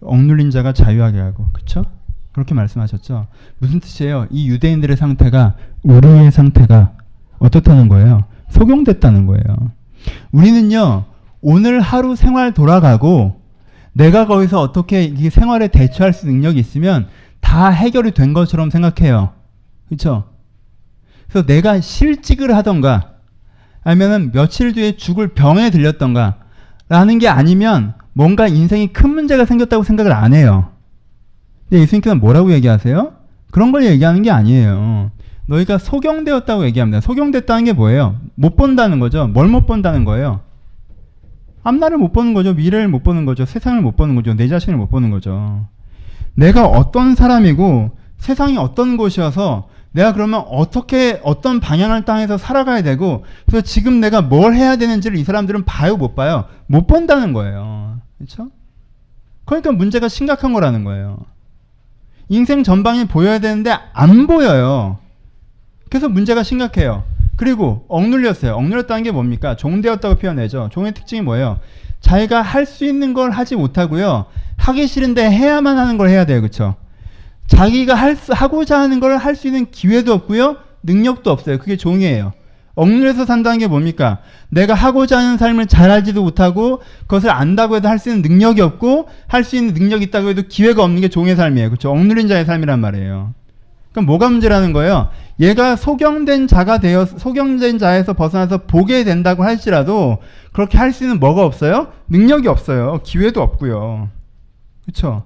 억눌린 자가 자유하게 하고, 그렇죠? 그렇게 말씀하셨죠. 무슨 뜻이에요? 이 유대인들의 상태가 우리의 상태가 어떻다는 거예요? 소경됐다는 거예요. 우리는요. 오늘 하루 생활 돌아가고 내가 거기서 어떻게 이 생활에 대처할 수 능력이 있으면 다 해결이 된 것처럼 생각해요. 그렇죠? 그래서 내가 실직을 하던가 아니면은 며칠 뒤에 죽을 병에 들렸던가 라는 게 아니면 뭔가 인생에 큰 문제가 생겼다고 생각을 안 해요. 근데 예수님께서는 뭐라고 얘기하세요? 그런 걸 얘기하는 게 아니에요. 너희가 소경되었다고 얘기합니다. 소경됐다는 게 뭐예요? 못 본다는 거죠. 뭘 못 본다는 거예요? 앞날을 못 보는 거죠. 미래를 못 보는 거죠. 세상을 못 보는 거죠. 내 자신을 못 보는 거죠. 내가 어떤 사람이고 세상이 어떤 곳이어서 내가 그러면 어떻게 어떤 방향을 땅에서 살아가야 되고 그래서 지금 내가 뭘 해야 되는지를 이 사람들은 봐요 못 봐요? 못 본다는 거예요. 그렇죠? 그러니까 문제가 심각한 거라는 거예요. 인생 전방이 보여야 되는데 안 보여요. 그래서 문제가 심각해요. 그리고 억눌렸어요. 억눌렸다는 게 뭡니까? 종되었다고 표현하죠. 종의 특징이 뭐예요? 자기가 할 수 있는 걸 하지 못하고요. 하기 싫은데 해야만 하는 걸 해야 돼요. 그렇죠? 자기가 하고자 하는 걸 할 수 있는 기회도 없고요. 능력도 없어요. 그게 종이에요. 억눌려서 산다는 게 뭡니까? 내가 하고자 하는 삶을 잘 알지도 못하고 그것을 안다고 해도 할 수 있는 능력이 없고 할 수 있는 능력이 있다고 해도 기회가 없는 게 종의 삶이에요. 그렇죠? 억눌린 자의 삶이란 말이에요. 그럼 뭐가 문제라는 거예요? 얘가 소경된 자에서 벗어나서 보게 된다고 할지라도 그렇게 할 수 있는 뭐가 없어요? 능력이 없어요. 기회도 없고요. 그렇죠?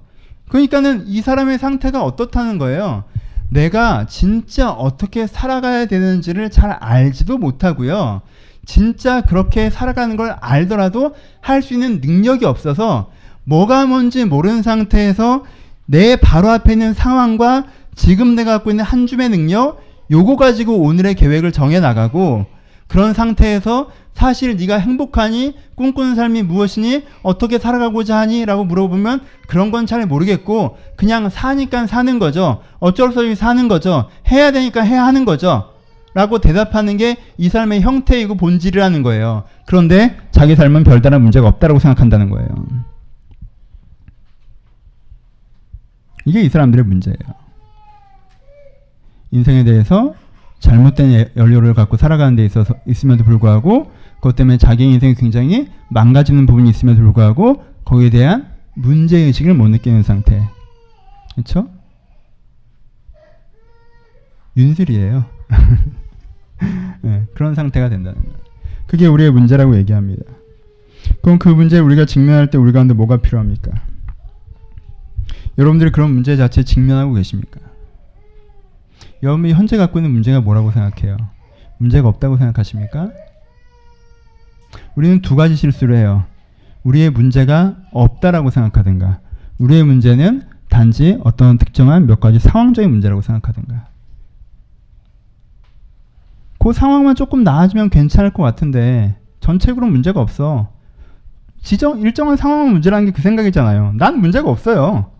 그러니까는 이 사람의 상태가 어떻다는 거예요? 내가 진짜 어떻게 살아가야 되는지를 잘 알지도 못하고요. 진짜 그렇게 살아가는 걸 알더라도 할 수 있는 능력이 없어서 뭐가 뭔지 모르는 상태에서 내 바로 앞에 있는 상황과 지금 내가 갖고 있는 한 줌의 능력 요거 가지고 오늘의 계획을 정해 나가고 그런 상태에서 사실 네가 행복하니? 꿈꾸는 삶이 무엇이니? 어떻게 살아가고자 하니? 라고 물어보면 그런 건 잘 모르겠고 그냥 사니까 사는 거죠. 어쩔 수 없이 사는 거죠. 해야 되니까 해야 하는 거죠. 라고 대답하는 게 이 삶의 형태이고 본질이라는 거예요. 그런데 자기 삶은 별다른 문제가 없다라고 생각한다는 거예요. 이게 이 사람들의 문제예요. 인생에 대해서 잘못된 연료를 갖고 살아가는 데 있어서 있음에도 불구하고 그것 때문에 자기 인생이 굉장히 망가지는 부분이 있음에도 불구하고 거기에 대한 문제의식을 못 느끼는 상태. 그렇죠? 윤슬이에요. 네, 그런 상태가 된다는 거예요. 그게 우리의 문제라고 얘기합니다. 그럼 그 문제를 우리가 직면할 때 우리 가운데 뭐가 필요합니까? 여러분들이 그런 문제 자체에 직면하고 계십니까? 여러분이 현재 갖고 있는 문제가 뭐라고 생각해요? 문제가 없다고 생각하십니까? 우리는 두 가지 실수를 해요. 우리의 문제가 없다라고 생각하든가 우리의 문제는 단지 어떤 특정한 몇 가지 상황적인 문제라고 생각하든가 그 상황만 조금 나아지면 괜찮을 것 같은데 전체적으로 문제가 없어. 일정한 상황은 문제라는 게 그 생각이잖아요. 난 문제가 없어요.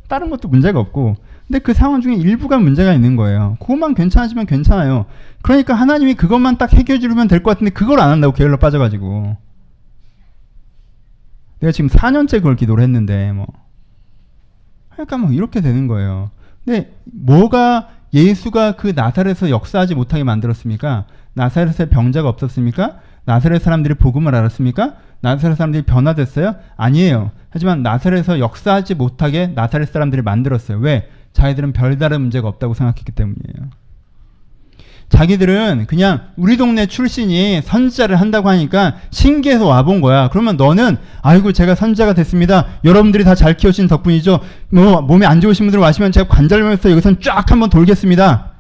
다른 것도 문제가 없고 근데 그 상황 중에 일부가 문제가 있는 거예요. 그것만 괜찮아지면 괜찮아요. 그러니까 하나님이 그것만 딱 해결해 주면 될 것 같은데 그걸 안 한다고 게을러 빠져가지고 내가 지금 4년째 그걸 기도를 했는데 그러니까 이렇게 되는 거예요. 근데 뭐가 예수가 그 나사렛에서 역사하지 못하게 만들었습니까? 나사렛에 병자가 없었습니까? 나사렛 사람들이 복음을 알았습니까? 나사렛 사람들이 변화됐어요? 아니에요. 하지만 나사렛에서 역사하지 못하게 나사렛 사람들이 만들었어요. 왜? 자기들은 별다른 문제가 없다고 생각했기 때문이에요. 자기들은 그냥 우리 동네 출신이 선지자를 한다고 하니까 신기해서 와본 거야. 그러면 너는 아이고 제가 선지자가 됐습니다. 여러분들이 다 잘 키우신 덕분이죠. 뭐 몸에 안 좋으신 분들 와시면 제가 관절염에서 여기선 쫙 한번 돌겠습니다.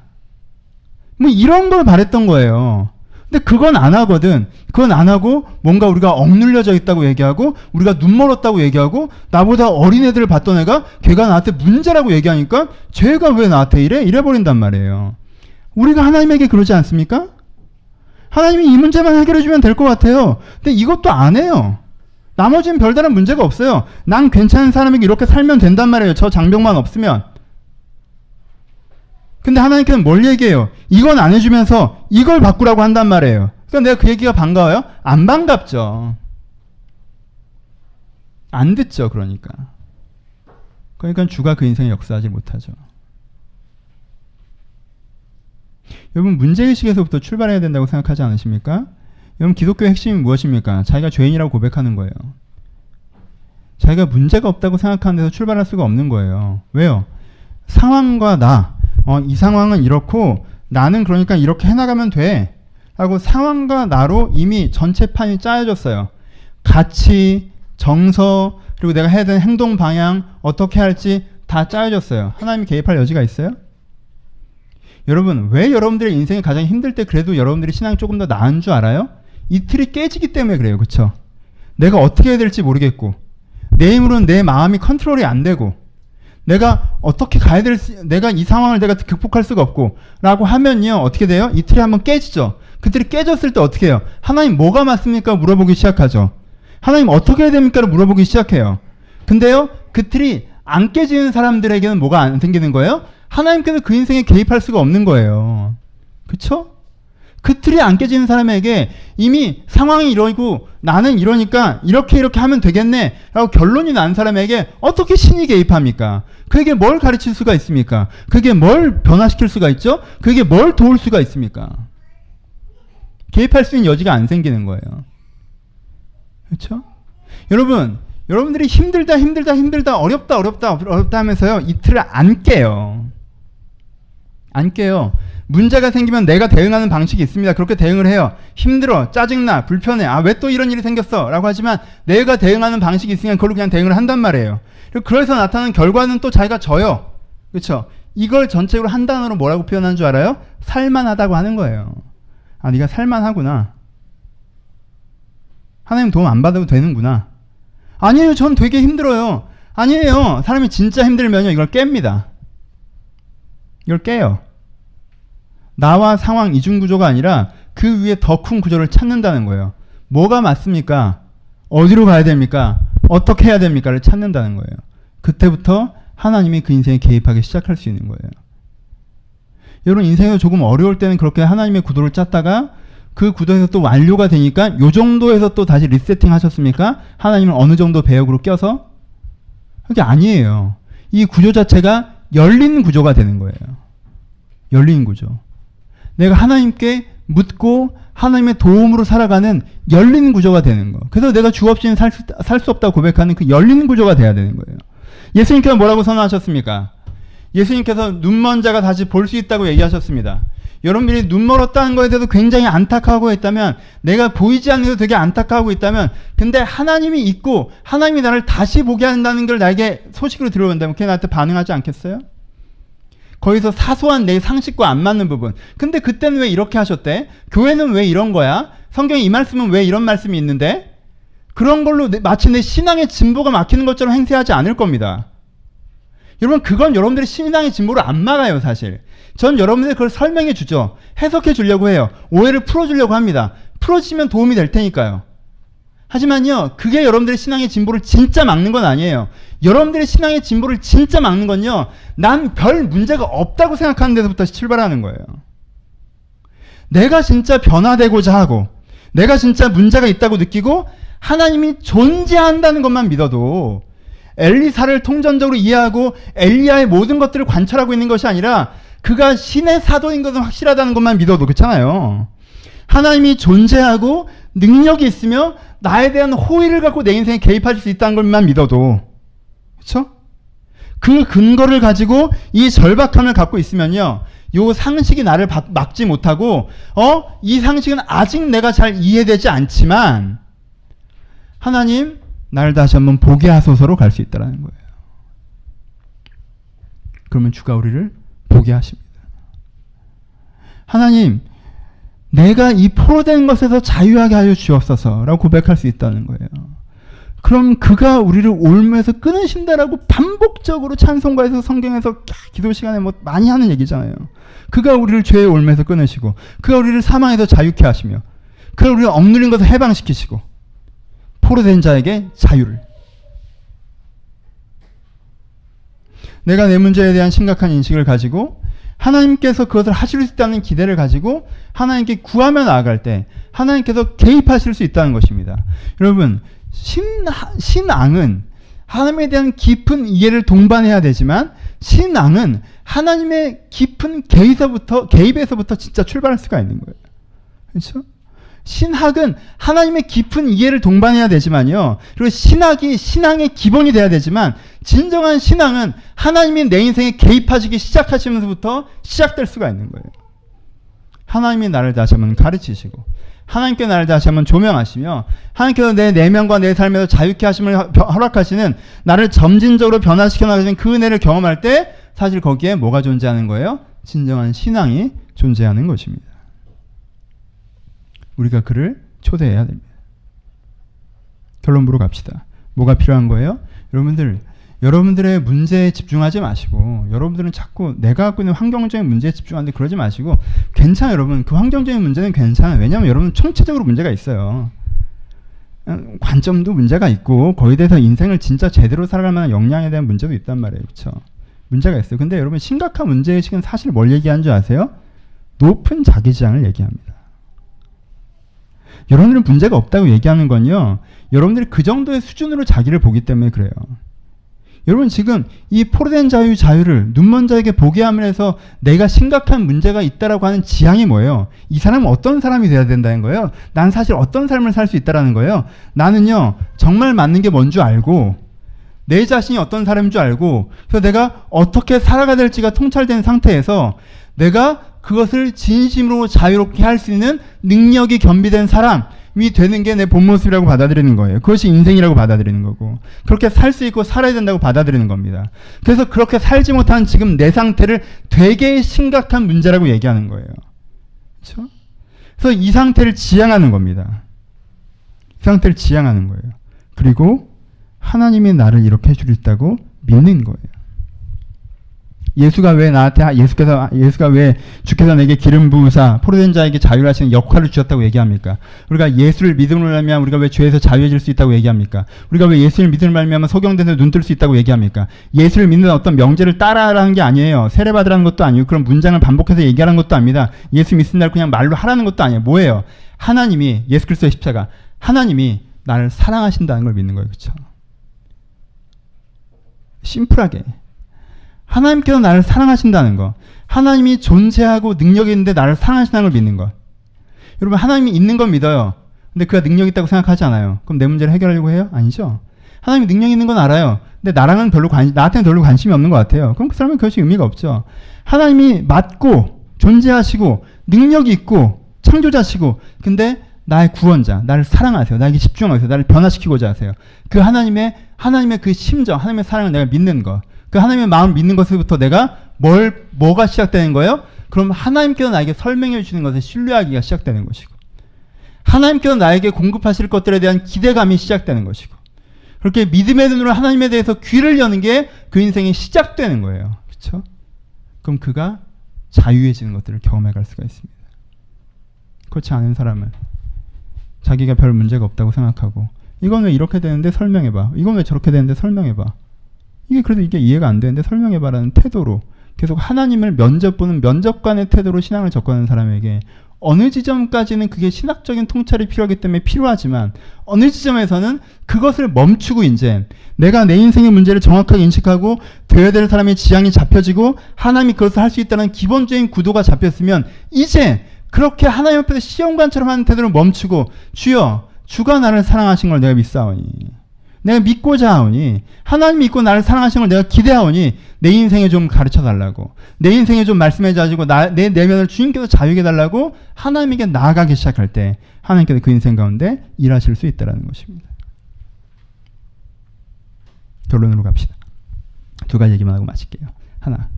뭐 이런 걸 바랬던 거예요. 근데 그건 안 하거든. 그건 안 하고 뭔가 우리가 억눌려져 있다고 얘기하고 우리가 눈 멀었다고 얘기하고 나보다 어린 애들을 봤던 애가 걔가 나한테 문제라고 얘기하니까 쟤가 왜 나한테 이래? 이래버린단 말이에요. 우리가 하나님에게 그러지 않습니까? 하나님이 이 문제만 해결해 주면 될 것 같아요. 근데 이것도 안 해요. 나머지는 별다른 문제가 없어요. 난 괜찮은 사람에게 이렇게 살면 된단 말이에요. 저 장벽만 없으면. 근데 하나님께서는 뭘 얘기해요? 이건 안 해주면서 이걸 바꾸라고 한단 말이에요. 그러니까 내가 그 얘기가 반가워요? 안 반갑죠. 안 듣죠. 그러니까 주가 그 인생에 역사하지 못하죠. 여러분 문제의식에서부터 출발해야 된다고 생각하지 않으십니까? 여러분 기독교의 핵심이 무엇입니까? 자기가 죄인이라고 고백하는 거예요. 자기가 문제가 없다고 생각하는 데서 출발할 수가 없는 거예요. 왜요? 상황과 이 상황은 이렇고 나는 그러니까 이렇게 해나가면 돼 라고 상황과 나로 이미 전체 판이 짜여졌어요. 가치, 정서, 그리고 내가 해야 되는 행동 방향, 어떻게 할지 다 짜여졌어요. 하나님이 개입할 여지가 있어요? 여러분 왜 여러분들의 인생이 가장 힘들 때 그래도 여러분들이 신앙이 조금 더 나은 줄 알아요? 이 틀이 깨지기 때문에 그래요. 그쵸? 내가 어떻게 해야 될지 모르겠고 내 힘으로는 내 마음이 컨트롤이 안 되고 내가 어떻게 가야 될지 내가 이 상황을 내가 극복할 수가 없고 라고 하면요 어떻게 돼요? 이 틀이 한번 깨지죠. 그 틀이 깨졌을 때 어떻게 해요? 하나님 뭐가 맞습니까? 물어보기 시작하죠. 하나님 어떻게 해야 됩니까? 물어보기 시작해요. 근데요 그 틀이 안 깨지는 사람들에게는 뭐가 안 생기는 거예요? 하나님께서 그 인생에 개입할 수가 없는 거예요. 그쵸? 그 틀이 안 깨지는 사람에게 이미 상황이 이러고 나는 이러니까 이렇게 하면 되겠네 라고 결론이 난 사람에게 어떻게 신이 개입합니까? 그에게 뭘 가르칠 수가 있습니까? 그에게 뭘 변화시킬 수가 있죠? 그에게 뭘 도울 수가 있습니까? 개입할 수 있는 여지가 안 생기는 거예요. 그렇죠? 여러분들이 힘들다 어렵다 하면서요 이 틀을 안 깨요. 안 깨요. 문제가 생기면 내가 대응하는 방식이 있습니다. 그렇게 대응을 해요. 힘들어, 짜증나, 불편해. 왜 또 이런 일이 생겼어? 라고 하지만 내가 대응하는 방식이 있으니까 그걸로 그냥 대응을 한단 말이에요. 그래서 나타나는 결과는 또 자기가 져요. 그렇죠? 이걸 전체적으로 한 단어로 뭐라고 표현하는 줄 알아요? 살만하다고 하는 거예요. 네가 살만하구나. 하나님 도움 안 받아도 되는구나. 아니에요. 전 되게 힘들어요. 아니에요. 사람이 진짜 힘들면요 이걸 깹니다. 이걸 깨요. 나와 상황 이중구조가 아니라 그 위에 더 큰 구조를 찾는다는 거예요. 뭐가 맞습니까? 어디로 가야 됩니까? 어떻게 해야 됩니까?를 찾는다는 거예요. 그때부터 하나님이 그 인생에 개입하기 시작할 수 있는 거예요. 여러분 인생이 조금 어려울 때는 그렇게 하나님의 구도를 짰다가 그 구도에서 또 완료가 되니까 요 정도에서 또 다시 리세팅 하셨습니까? 하나님은 어느 정도 배역으로 껴서? 그게 아니에요. 이 구조 자체가 열린 구조가 되는 거예요. 열린 구조. 내가 하나님께 묻고 하나님의 도움으로 살아가는 열린 구조가 되는 거. 그래서 내가 주 없이는 살 수 없다고 고백하는 그 열린 구조가 돼야 되는 거예요. 예수님께서 뭐라고 선언하셨습니까? 예수님께서 눈먼 자가 다시 볼 수 있다고 얘기하셨습니다. 여러분들이 눈 멀었다는 거에 대해서 굉장히 안타까워하고 있다면, 내가 보이지 않는 데도 되게 안타까워하고 있다면, 근데 하나님이 있고 하나님이 나를 다시 보게 한다는 걸 나에게 소식으로 들어온다면 그게 나한테 반응하지 않겠어요? 거기서 사소한 내 상식과 안 맞는 부분. 근데 그때는 왜 이렇게 하셨대? 교회는 왜 이런 거야? 성경에 이 말씀은 왜 이런 말씀이 있는데? 그런 걸로 마치 내 신앙의 진보가 막히는 것처럼 행세하지 않을 겁니다. 여러분, 그건 여러분들의 신앙의 진보를 안 막아요, 사실. 전 여러분들 그걸 설명해 주죠. 해석해 주려고 해요. 오해를 풀어주려고 합니다. 풀어주시면 도움이 될 테니까요. 하지만요, 그게 여러분들의 신앙의 진보를 진짜 막는 건 아니에요. 여러분들의 신앙의 진보를 진짜 막는 건요, 난 별 문제가 없다고 생각하는 데서부터 출발하는 거예요. 내가 진짜 변화되고자 하고, 내가 진짜 문제가 있다고 느끼고, 하나님이 존재한다는 것만 믿어도, 엘리사를 통전적으로 이해하고 엘리야의 모든 것들을 관찰하고 있는 것이 아니라 그가 신의 사도인 것은 확실하다는 것만 믿어도 그렇잖아요. 하나님이 존재하고 능력이 있으며 나에 대한 호의를 갖고 내 인생에 개입하실 수 있다는 것만 믿어도, 그렇죠? 그 근거를 가지고 이 절박함을 갖고 있으면요, 요 상식이 나를 막지 못하고, 이 상식은 아직 내가 잘 이해되지 않지만 하나님 나를 다시 한번 보게 하소서로 갈 수 있다는 거예요. 그러면 주가 우리를 보게 하십니다. 하나님, 내가 이 포로된 것에서 자유하게 하여 주옵소서라고 고백할 수 있다는 거예요. 그럼 그가 우리를 올무에서 끊으신다라고 반복적으로 찬송가에서 성경에서 기도 시간에 뭐 많이 하는 얘기잖아요. 그가 우리를 죄의 올무에서 끊으시고, 그가 우리를 사망에서 자유케 하시며, 그가 우리를 억누린 것을 해방시키시고, 포로된 자에게 자유를. 내가 내 문제에 대한 심각한 인식을 가지고 하나님께서 그것을 하실 수 있다는 기대를 가지고 하나님께 구하며 나아갈 때 하나님께서 개입하실 수 있다는 것입니다. 여러분, 신앙은 하나님에 대한 깊은 이해를 동반해야 되지만 신앙은 하나님의 깊은 개입에서부터 진짜 출발할 수가 있는 거예요. 그렇죠? 신학은 하나님의 깊은 이해를 동반해야 되지만요. 그리고 신학이 신앙의 기본이 돼야 되지만 진정한 신앙은 하나님이 내 인생에 개입하시기 시작하시면서부터 시작될 수가 있는 거예요. 하나님이 나를 다시 한번 가르치시고 하나님께 나를 다시 한번 조명하시며 하나님께서 내 내면과 내 삶에서 자유케 하심을 허락하시는 나를 점진적으로 변화시켜 나가시는 그 은혜를 경험할 때 사실 거기에 뭐가 존재하는 거예요? 진정한 신앙이 존재하는 것입니다. 우리가 그를 초대해야 됩니다. 결론부로 갑시다. 뭐가 필요한 거예요? 여러분들의 문제에 집중하지 마시고 여러분들은 자꾸 내가 갖고 있는 환경적인 문제에 집중하는데 그러지 마시고 괜찮아요. 여러분. 그 환경적인 문제는 괜찮아요. 왜냐하면 여러분 총체적으로 문제가 있어요. 관점도 문제가 있고 거기에 대해서 인생을 진짜 제대로 살아갈 만한 역량에 대한 문제도 있단 말이에요. 그렇죠? 문제가 있어요. 근데 여러분 심각한 문제의식은 사실 뭘 얘기하는 줄 아세요? 높은 자기주장을 얘기합니다. 여러분들은 문제가 없다고 얘기하는 건요, 여러분들이 그 정도의 수준으로 자기를 보기 때문에 그래요. 여러분 지금 이 포로된 자유를 눈먼 자에게 보게 함을 해서 내가 심각한 문제가 있다라고 하는 지향이 뭐예요? 이 사람은 어떤 사람이 돼야 된다는 거예요? 난 사실 어떤 삶을 살 수 있다라는 거예요? 나는요 정말 맞는 게 뭔 줄 알고 내 자신이 어떤 사람인 줄 알고 그래서 내가 어떻게 살아가야 될지가 통찰된 상태에서 내가 그것을 진심으로 자유롭게 할 수 있는 능력이 겸비된 사람이 되는 게 내 본 모습이라고 받아들이는 거예요. 그것이 인생이라고 받아들이는 거고 그렇게 살 수 있고 살아야 된다고 받아들이는 겁니다. 그래서 그렇게 살지 못한 지금 내 상태를 되게 심각한 문제라고 얘기하는 거예요. 그렇죠? 그래서 이 상태를 지향하는 겁니다. 이 상태를 지향하는 거예요. 그리고 하나님이 나를 이렇게 해주겠다고 믿는 거예요. 예수가 왜 주께서 내게 기름 부으사 포로된 자에게 자유를 하시는 역할을 주셨다고 얘기합니까? 우리가 예수를 믿음으로 말미암아 우리가 왜 죄에서 자유해질 수 있다고 얘기합니까? 우리가 왜 예수를 믿음으로 말미암아 소경된 데서 눈 뜰 수 있다고 얘기합니까? 예수를 믿는 어떤 명제를 따라하라는 게 아니에요. 세례받으라는 것도 아니고 그런 문장을 반복해서 얘기하라는 것도 아닙니다. 예수 믿습니다 그냥 말로 하라는 것도 아니에요. 뭐예요? 하나님이 예수 그리스도의 십자가 하나님이 나를 사랑하신다는 걸 믿는 거예요. 그렇죠? 심플하게 하나님께서 나를 사랑하신다는 거, 하나님이 존재하고 능력이 있는데 나를 사랑하신다는 걸 믿는 것. 여러분 하나님이 있는 건 믿어요. 근데 그가 능력이 있다고 생각하지 않아요. 그럼 내 문제를 해결하려고 해요? 아니죠. 하나님이 능력이 있는 건 알아요. 근데 나한테는 별로 관심이 없는 것 같아요. 그럼 그 사람은 그것이 의미가 없죠. 하나님이 맞고 존재하시고 능력이 있고 창조자시고 근데 나의 구원자, 나를 사랑하세요. 나에게 집중하세요. 나를 변화시키고자 하세요. 그 하나님의 그 심정, 하나님의 사랑을 내가 믿는 것. 그 하나님의 마음을 믿는 것부터 내가 뭐가 시작되는 거예요? 그럼 하나님께서 나에게 설명해 주시는 것을 신뢰하기가 시작되는 것이고 하나님께서 나에게 공급하실 것들에 대한 기대감이 시작되는 것이고 그렇게 믿음의 눈으로 하나님에 대해서 귀를 여는 게 그 인생이 시작되는 거예요. 그렇죠? 그럼 그가 자유해지는 것들을 경험해 갈 수가 있습니다. 그렇지 않은 사람은 자기가 별 문제가 없다고 생각하고 이건 왜 이렇게 되는데 설명해봐. 이건 왜 저렇게 되는데 설명해봐. 이게 이해가 안 되는데 설명해봐라는 태도로 계속 하나님을 면접보는 면접관의 태도로 신앙을 접근하는 사람에게 어느 지점까지는 그게 신학적인 통찰이 필요하기 때문에 필요하지만 어느 지점에서는 그것을 멈추고 이제 내가 내 인생의 문제를 정확하게 인식하고 되어야 될 사람의 지향이 잡혀지고 하나님이 그것을 할 수 있다는 기본적인 구도가 잡혔으면 이제 그렇게 하나님 앞에서 시험관처럼 하는 태도를 멈추고 주여 주가 나를 사랑하신 걸 내가 믿사오니 내가 믿고자 하오니 하나님 믿고 나를 사랑하신 걸 내가 기대하오니 내 인생에 좀 가르쳐 달라고 내 인생에 좀 말씀해 주시고 내 내면을 주님께서 자유게 달라고 하나님에게 나아가기 시작할 때 하나님께서 그 인생 가운데 일하실 수 있다는 것입니다. 결론으로 갑시다. 두 가지 얘기만 하고 마칠게요. 하나,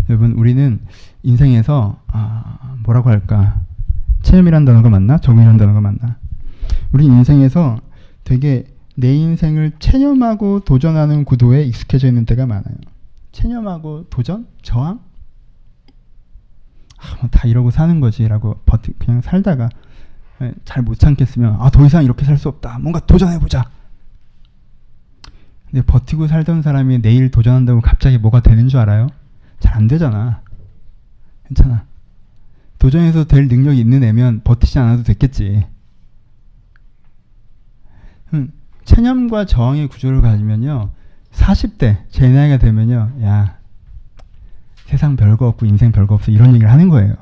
여러분 우리는 인생에서 뭐라고 할까? 체험이라는 단어가 맞나? 적응이라는 단어가 맞나? 우리 인생에서 되게 내 인생을 체념하고 도전하는 구도에 익숙해져 있는 때가 많아요. 체념하고 도전? 저항? 뭐 다 이러고 사는 거지 라고 그냥 살다가 잘 못 참겠으면 더 이상 이렇게 살 수 없다. 뭔가 도전해보자. 근데 버티고 살던 사람이 내일 도전한다고 갑자기 뭐가 되는 줄 알아요? 잘 안 되잖아. 괜찮아. 도전해서 될 능력이 있는 애면 버티지 않아도 됐겠지. 체념과 저항의 구조를 가지면요 40대 제 나이가 되면요 야 세상 별거 없고 인생 별거 없어 이런 얘기를 하는 거예요.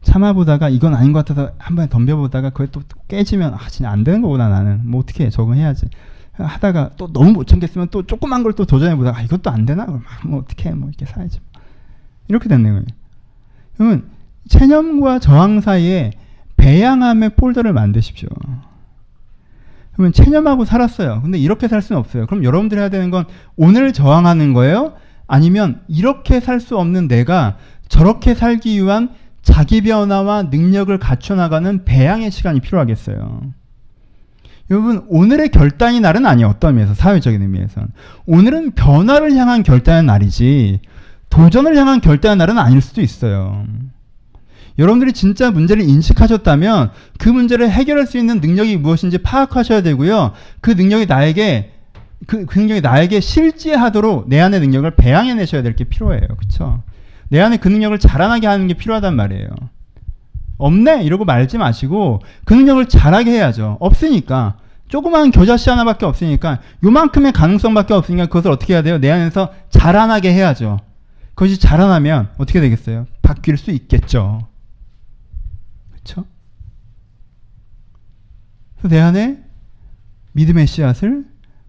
참아보다가 이건 아닌 것 같아서 한 번에 덤벼보다가 그게 또 깨지면 진짜 안 되는 거구나 나는 뭐 어떻게 해 적응해야지 하다가 또 너무 못 참겠으면 또 조그만 걸 또 도전해보다가 이것도 안 되나 뭐 어떻게 해 뭐 이렇게 살아야지 이렇게 되는 거예요. 그러면 체념과 저항 사이에 배양함의 폴더를 만드십시오. 그러면 체념하고 살았어요. 근데 이렇게 살 수는 없어요. 그럼 여러분들이 해야 되는 건 오늘 저항하는 거예요? 아니면 이렇게 살 수 없는 내가 저렇게 살기 위한 자기 변화와 능력을 갖춰나가는 배양의 시간이 필요하겠어요. 여러분 오늘의 결단의 날은 아니에요. 어떤 의미에서 사회적인 의미에서는 오늘은 변화를 향한 결단의 날이지 도전을 향한 결단의 날은 아닐 수도 있어요. 여러분들이 진짜 문제를 인식하셨다면 그 문제를 해결할 수 있는 능력이 무엇인지 파악하셔야 되고요. 그 능력이 나에게 실제하도록 내 안의 능력을 배양해내셔야 될 게 필요해요. 그렇죠? 내 안에 그 능력을 자라나게 하는 게 필요하단 말이에요. 없네? 이러고 말지 마시고 그 능력을 자라게 해야죠. 없으니까. 조그만 겨자씨 하나밖에 없으니까 요만큼의 가능성밖에 없으니까 그것을 어떻게 해야 돼요? 내 안에서 자라나게 해야죠. 그것이 자라나면 어떻게 되겠어요? 바뀔 수 있겠죠. 그렇죠? 그래서 내 안에 믿음의 씨앗을,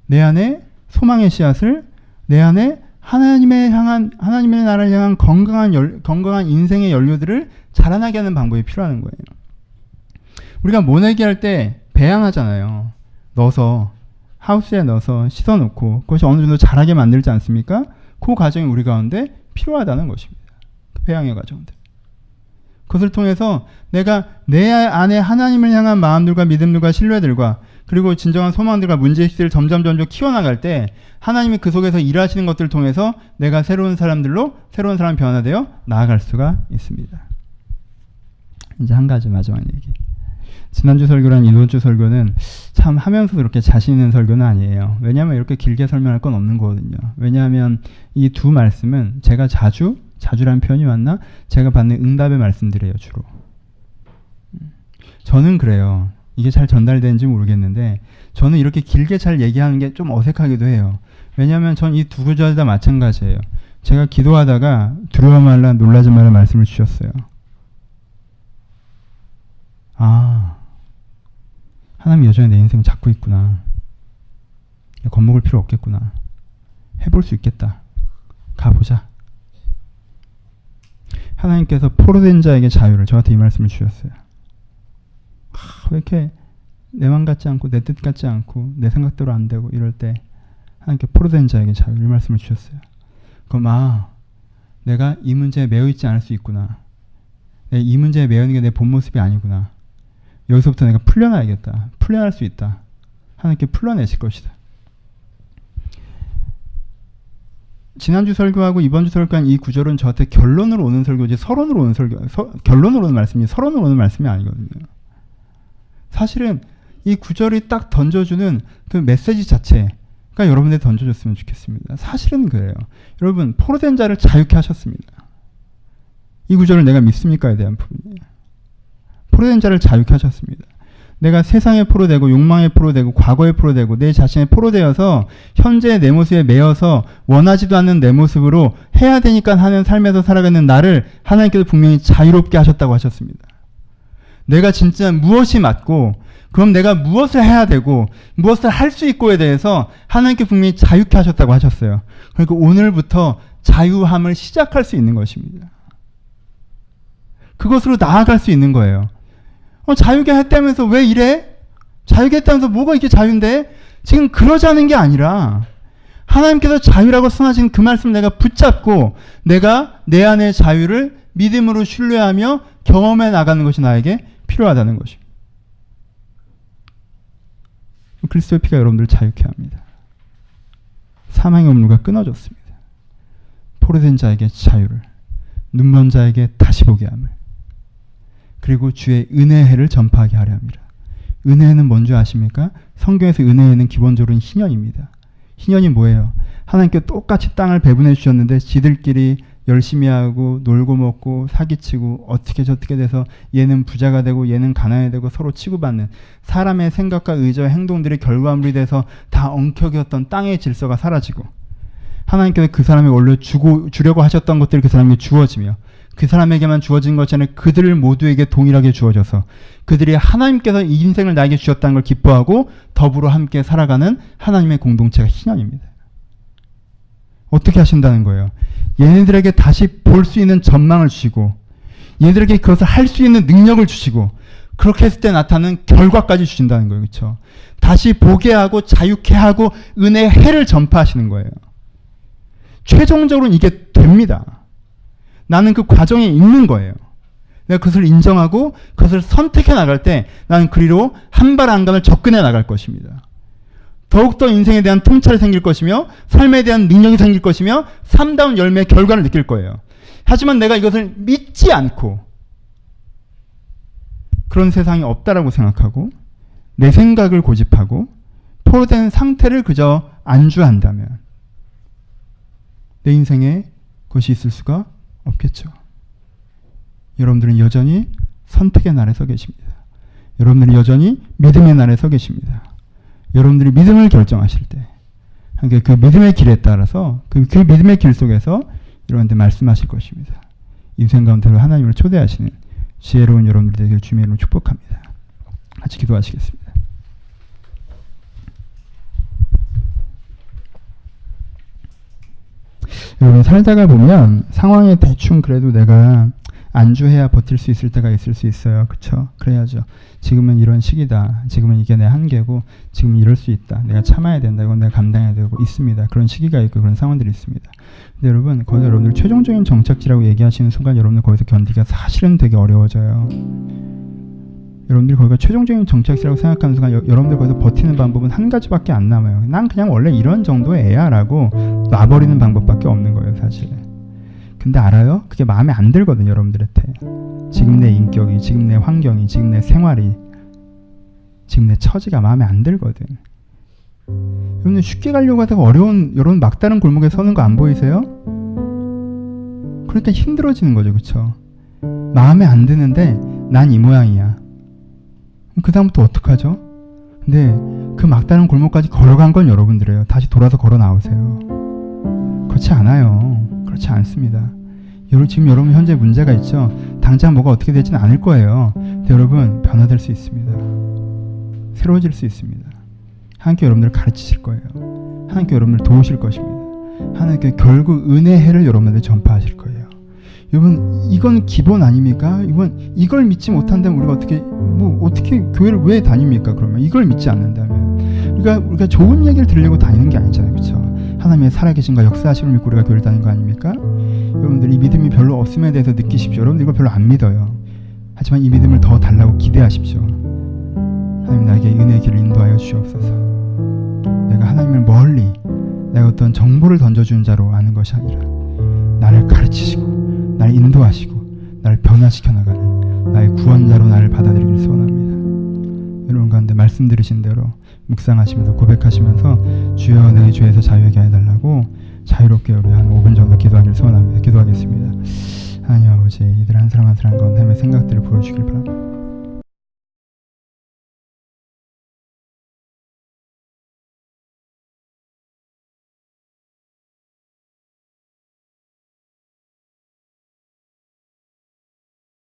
내 안에 소망의 씨앗을, 내 안에 하나님의 나라를 향한 건강한 인생의 연료들을 자라나게 하는 방법이 필요한 거예요. 우리가 모내기 할 때 배양하잖아요. 넣어서 하우스에 넣어서 씻어놓고 그것이 어느 정도 자라게 만들지 않습니까? 그 과정이 우리 가운데 필요하다는 것입니다. 그 배양의 과정들. 그것을 통해서 내가 내 안에 하나님을 향한 마음들과 믿음들과 신뢰들과 그리고 진정한 소망들과 문제의식들을 점점 키워나갈 때 하나님이 그 속에서 일하시는 것들을 통해서 내가 새로운 사람 변화되어 나아갈 수가 있습니다. 이제 한 가지 마지막 얘기. 지난주 설교랑 이번주 설교는 참 하면서도 그렇게 자신 있는 설교는 아니에요. 왜냐하면 이렇게 길게 설명할 건 없는 거거든요. 왜냐하면 이 두 말씀은 제가 자주라는 표현이 맞나? 제가 받는 응답의 말씀들이에요. 주로. 저는 그래요. 이게 잘 전달되는지 모르겠는데 저는 이렇게 길게 잘 얘기하는 게 좀 어색하기도 해요. 왜냐하면 전 이 두 구절 다 마찬가지예요. 제가 기도하다가 두려워 말라 놀라지 말라 말씀을 주셨어요. 하나님 여전히 내 인생 잡고 있구나. 겁먹을 필요 없겠구나. 해볼 수 있겠다. 가보자. 하나님께서 포로된 자에게 자유를 저한테 이 말씀을 주셨어요. 왜 이렇게 내 맘 같지 않고 내 뜻 같지 않고 내 생각대로 안 되고 이럴 때 하나님께 포로된 자에게 자유 이 말씀을 주셨어요. 그럼 내가 이 문제에 매여 있지 않을 수 있구나. 이 문제에 매여 있는 게 내 본 모습이 아니구나. 여기서부터 내가 풀려나야겠다. 풀려날 수 있다. 하나님께 풀려내실 것이다. 지난주 설교하고 이번주 설교한 이 구절은 저한테 결론으로 오는 설교지 서론으로 오는 결론으로 오는 말씀이 서론으로 오는 말씀이 아니거든요. 사실은 이 구절이 딱 던져주는 그 메시지 자체가 여러분들이 던져줬으면 좋겠습니다. 사실은 그래요. 여러분 포로된 자를 자유케 하셨습니다. 이 구절을 내가 믿습니까에 대한 부분이에요. 포로된 자를 자유케 하셨습니다. 내가 세상에 포로되고 욕망에 포로되고 과거에 포로되고 내 자신에 포로되어서 현재의 내 모습에 매여서 원하지도 않는 내 모습으로 해야 되니까 하는 삶에서 살아가는 나를 하나님께서 분명히 자유롭게 하셨다고 하셨습니다. 내가 진짜 무엇이 맞고 그럼 내가 무엇을 해야 되고 무엇을 할 수 있고에 대해서 하나님께 분명히 자유케 하셨다고 하셨어요. 그러니까 오늘부터 자유함을 시작할 수 있는 것입니다. 그것으로 나아갈 수 있는 거예요. 자유게 했다면서 왜 이래? 자유게 했다면서 뭐가 이렇게 자유인데? 지금 그러자는 게 아니라 하나님께서 자유라고 선하신 그 말씀을 내가 붙잡고 내가 내 안의 자유를 믿음으로 신뢰하며 경험해 나가는 것이 나에게 필요하다는 것입니다. 그리스도의 피가 여러분들을 자유케 합니다. 사망의 업무가 끊어졌습니다. 포로된 자에게 자유를, 눈먼 자에게 다시 보게 함을, 그리고 주의 은혜의 해를 전파하게 하려 합니다. 은혜는 뭔지 아십니까? 성경에서 은혜는 기본적으로 희년입니다. 희년이 뭐예요? 하나님께 똑같이 땅을 배분해 주셨는데 지들끼리 열심히 하고 놀고 먹고 사기치고 어떻게 저떻게 돼서 얘는 부자가 되고 얘는 가난해지고 서로 치고받는 사람의 생각과 의지와 행동들이 결과물이 돼서 다 엉켜겼던 땅의 질서가 사라지고 하나님께서 그 사람에게 원래 주려고 하셨던 것들이 그 사람에게 주어지며 그 사람에게만 주어진 것이 아니라 그들 모두에게 동일하게 주어져서 그들이 하나님께서 이 인생을 나에게 주셨다는 걸 기뻐하고 더불어 함께 살아가는 하나님의 공동체가 희년입니다. 어떻게 하신다는 거예요? 얘네들에게 다시 볼 수 있는 전망을 주시고 얘네들에게 그것을 할 수 있는 능력을 주시고 그렇게 했을 때 나타나는 결과까지 주신다는 거예요. 그렇죠? 다시 보게 하고 자유케 하고 은혜의 해를 전파하시는 거예요. 최종적으로는 이게 됩니다. 나는 그 과정에 있는 거예요. 내가 그것을 인정하고 그것을 선택해 나갈 때 나는 그리로 한 발 한 걸음을 접근해 나갈 것입니다. 더욱더 인생에 대한 통찰이 생길 것이며 삶에 대한 능력이 생길 것이며 삶다운 열매의 결과를 느낄 거예요. 하지만 내가 이것을 믿지 않고 그런 세상이 없다라고 생각하고 내 생각을 고집하고 포로된 상태를 그저 안주한다면 내 인생에 그것이 있을 수가 없겠죠. 여러분들은 여전히 선택의 날에 서 계십니다. 여러분들은 여전히 믿음의 날에 서 계십니다. 여러분들이 믿음을 결정하실 때 그 믿음의 길에 따라서 그 믿음의 길 속에서 여러분한테 말씀하실 것입니다. 인생 가운데로 하나님을 초대하시는 지혜로운 여러분들 되길 주님의 이름으로 축복합니다. 같이 기도하시겠습니다. 여러분 살다가 보면 상황에 대충 그래도 내가 안주해야 버틸 수 있을 때가 있을 수 있어요. 그쵸? 그래야죠. 지금은 이런 시기다. 지금은 이게 내 한계고 지금은 이럴 수 있다. 내가 참아야 된다. 이건 내가 감당해야 되고 있습니다. 그런 시기가 있고 그런 상황들이 있습니다. 근데 여러분 거기서 여러분들 최종적인 정착지라고 얘기하시는 순간 여러분들 거기서 견디기가 사실은 되게 어려워져요. 여러분들이 거기가 최종적인 정착지라고 생각하는 순간 여러분들 거기서 버티는 방법은 한 가지밖에 안 남아요. 난 그냥 원래 이런 정도의 애야 라고 놔버리는 방법밖에 없는 거예요. 사실. 근데 알아요? 그게 마음에 안 들거든요. 여러분들한테. 지금 내 인격이, 지금 내 환경이, 지금 내 생활이, 지금 내 처지가 마음에 안 들거든. 여러분들 쉽게 가려고 하다가 어려운 여러분 막다른 골목에 서는 거 안 보이세요? 그러니까 힘들어지는 거죠. 그쵸? 마음에 안 드는데 난 이 모양이야. 그 다음부터 어떡하죠? 근데 그 막다른 골목까지 걸어간 건 여러분들이에요. 다시 돌아서 걸어 나오세요. 그렇지 않아요. 그렇지 않습니다. 지금 여러분 현재 문제가 있죠. 당장 뭐가 어떻게 되지는 않을 거예요. 근데 여러분 변화될 수 있습니다. 새로워질 수 있습니다. 하나님께 여러분들을 가르치실 거예요. 하나님께 여러분들을 도우실 것입니다. 하나님께 결국 은혜의 해를 여러분들한테 전파하실 거예요. 여러분 이건 기본 아닙니까? 이걸 믿지 못한다면 우리가 어떻게 교회를 왜 다닙니까? 그러면 이걸 믿지 않는다면 우리가 좋은 얘기를 들으려고 다니는 게 아니잖아요. 그렇죠? 하나님의 살아계신과 역사하심을 믿고 우리가 교회를 다니는 거 아닙니까? 여러분들 이 믿음이 별로 없음에 대해서 느끼십시오. 여러분들 이거 별로 안 믿어요. 하지만 이 믿음을 더 달라고 기대하십시오. 하나님 나에게 은혜의 길을 인도하여 주시옵소서. 내가 하나님을 멀리 내가 어떤 정보를 던져주는 자로 아는 것이 아니라 나를 가르치시고 나를 인도하시고 나를 변화시켜 나가는 나의 구원자로 나를 받아들이길 소원합니다. 여러분 가운데 말씀 들으신 대로 묵상하시면서 고백하시면서 주여 내 죄에서 자유하게 해달라고 자유롭게 우리 한 5분 정도 기도하기를 소원합니다. 기도하겠습니다. 하나님 아버지, 이들 한 사람 한 사람 가운데 하나님의 생각들을 보여주길 바랍니다.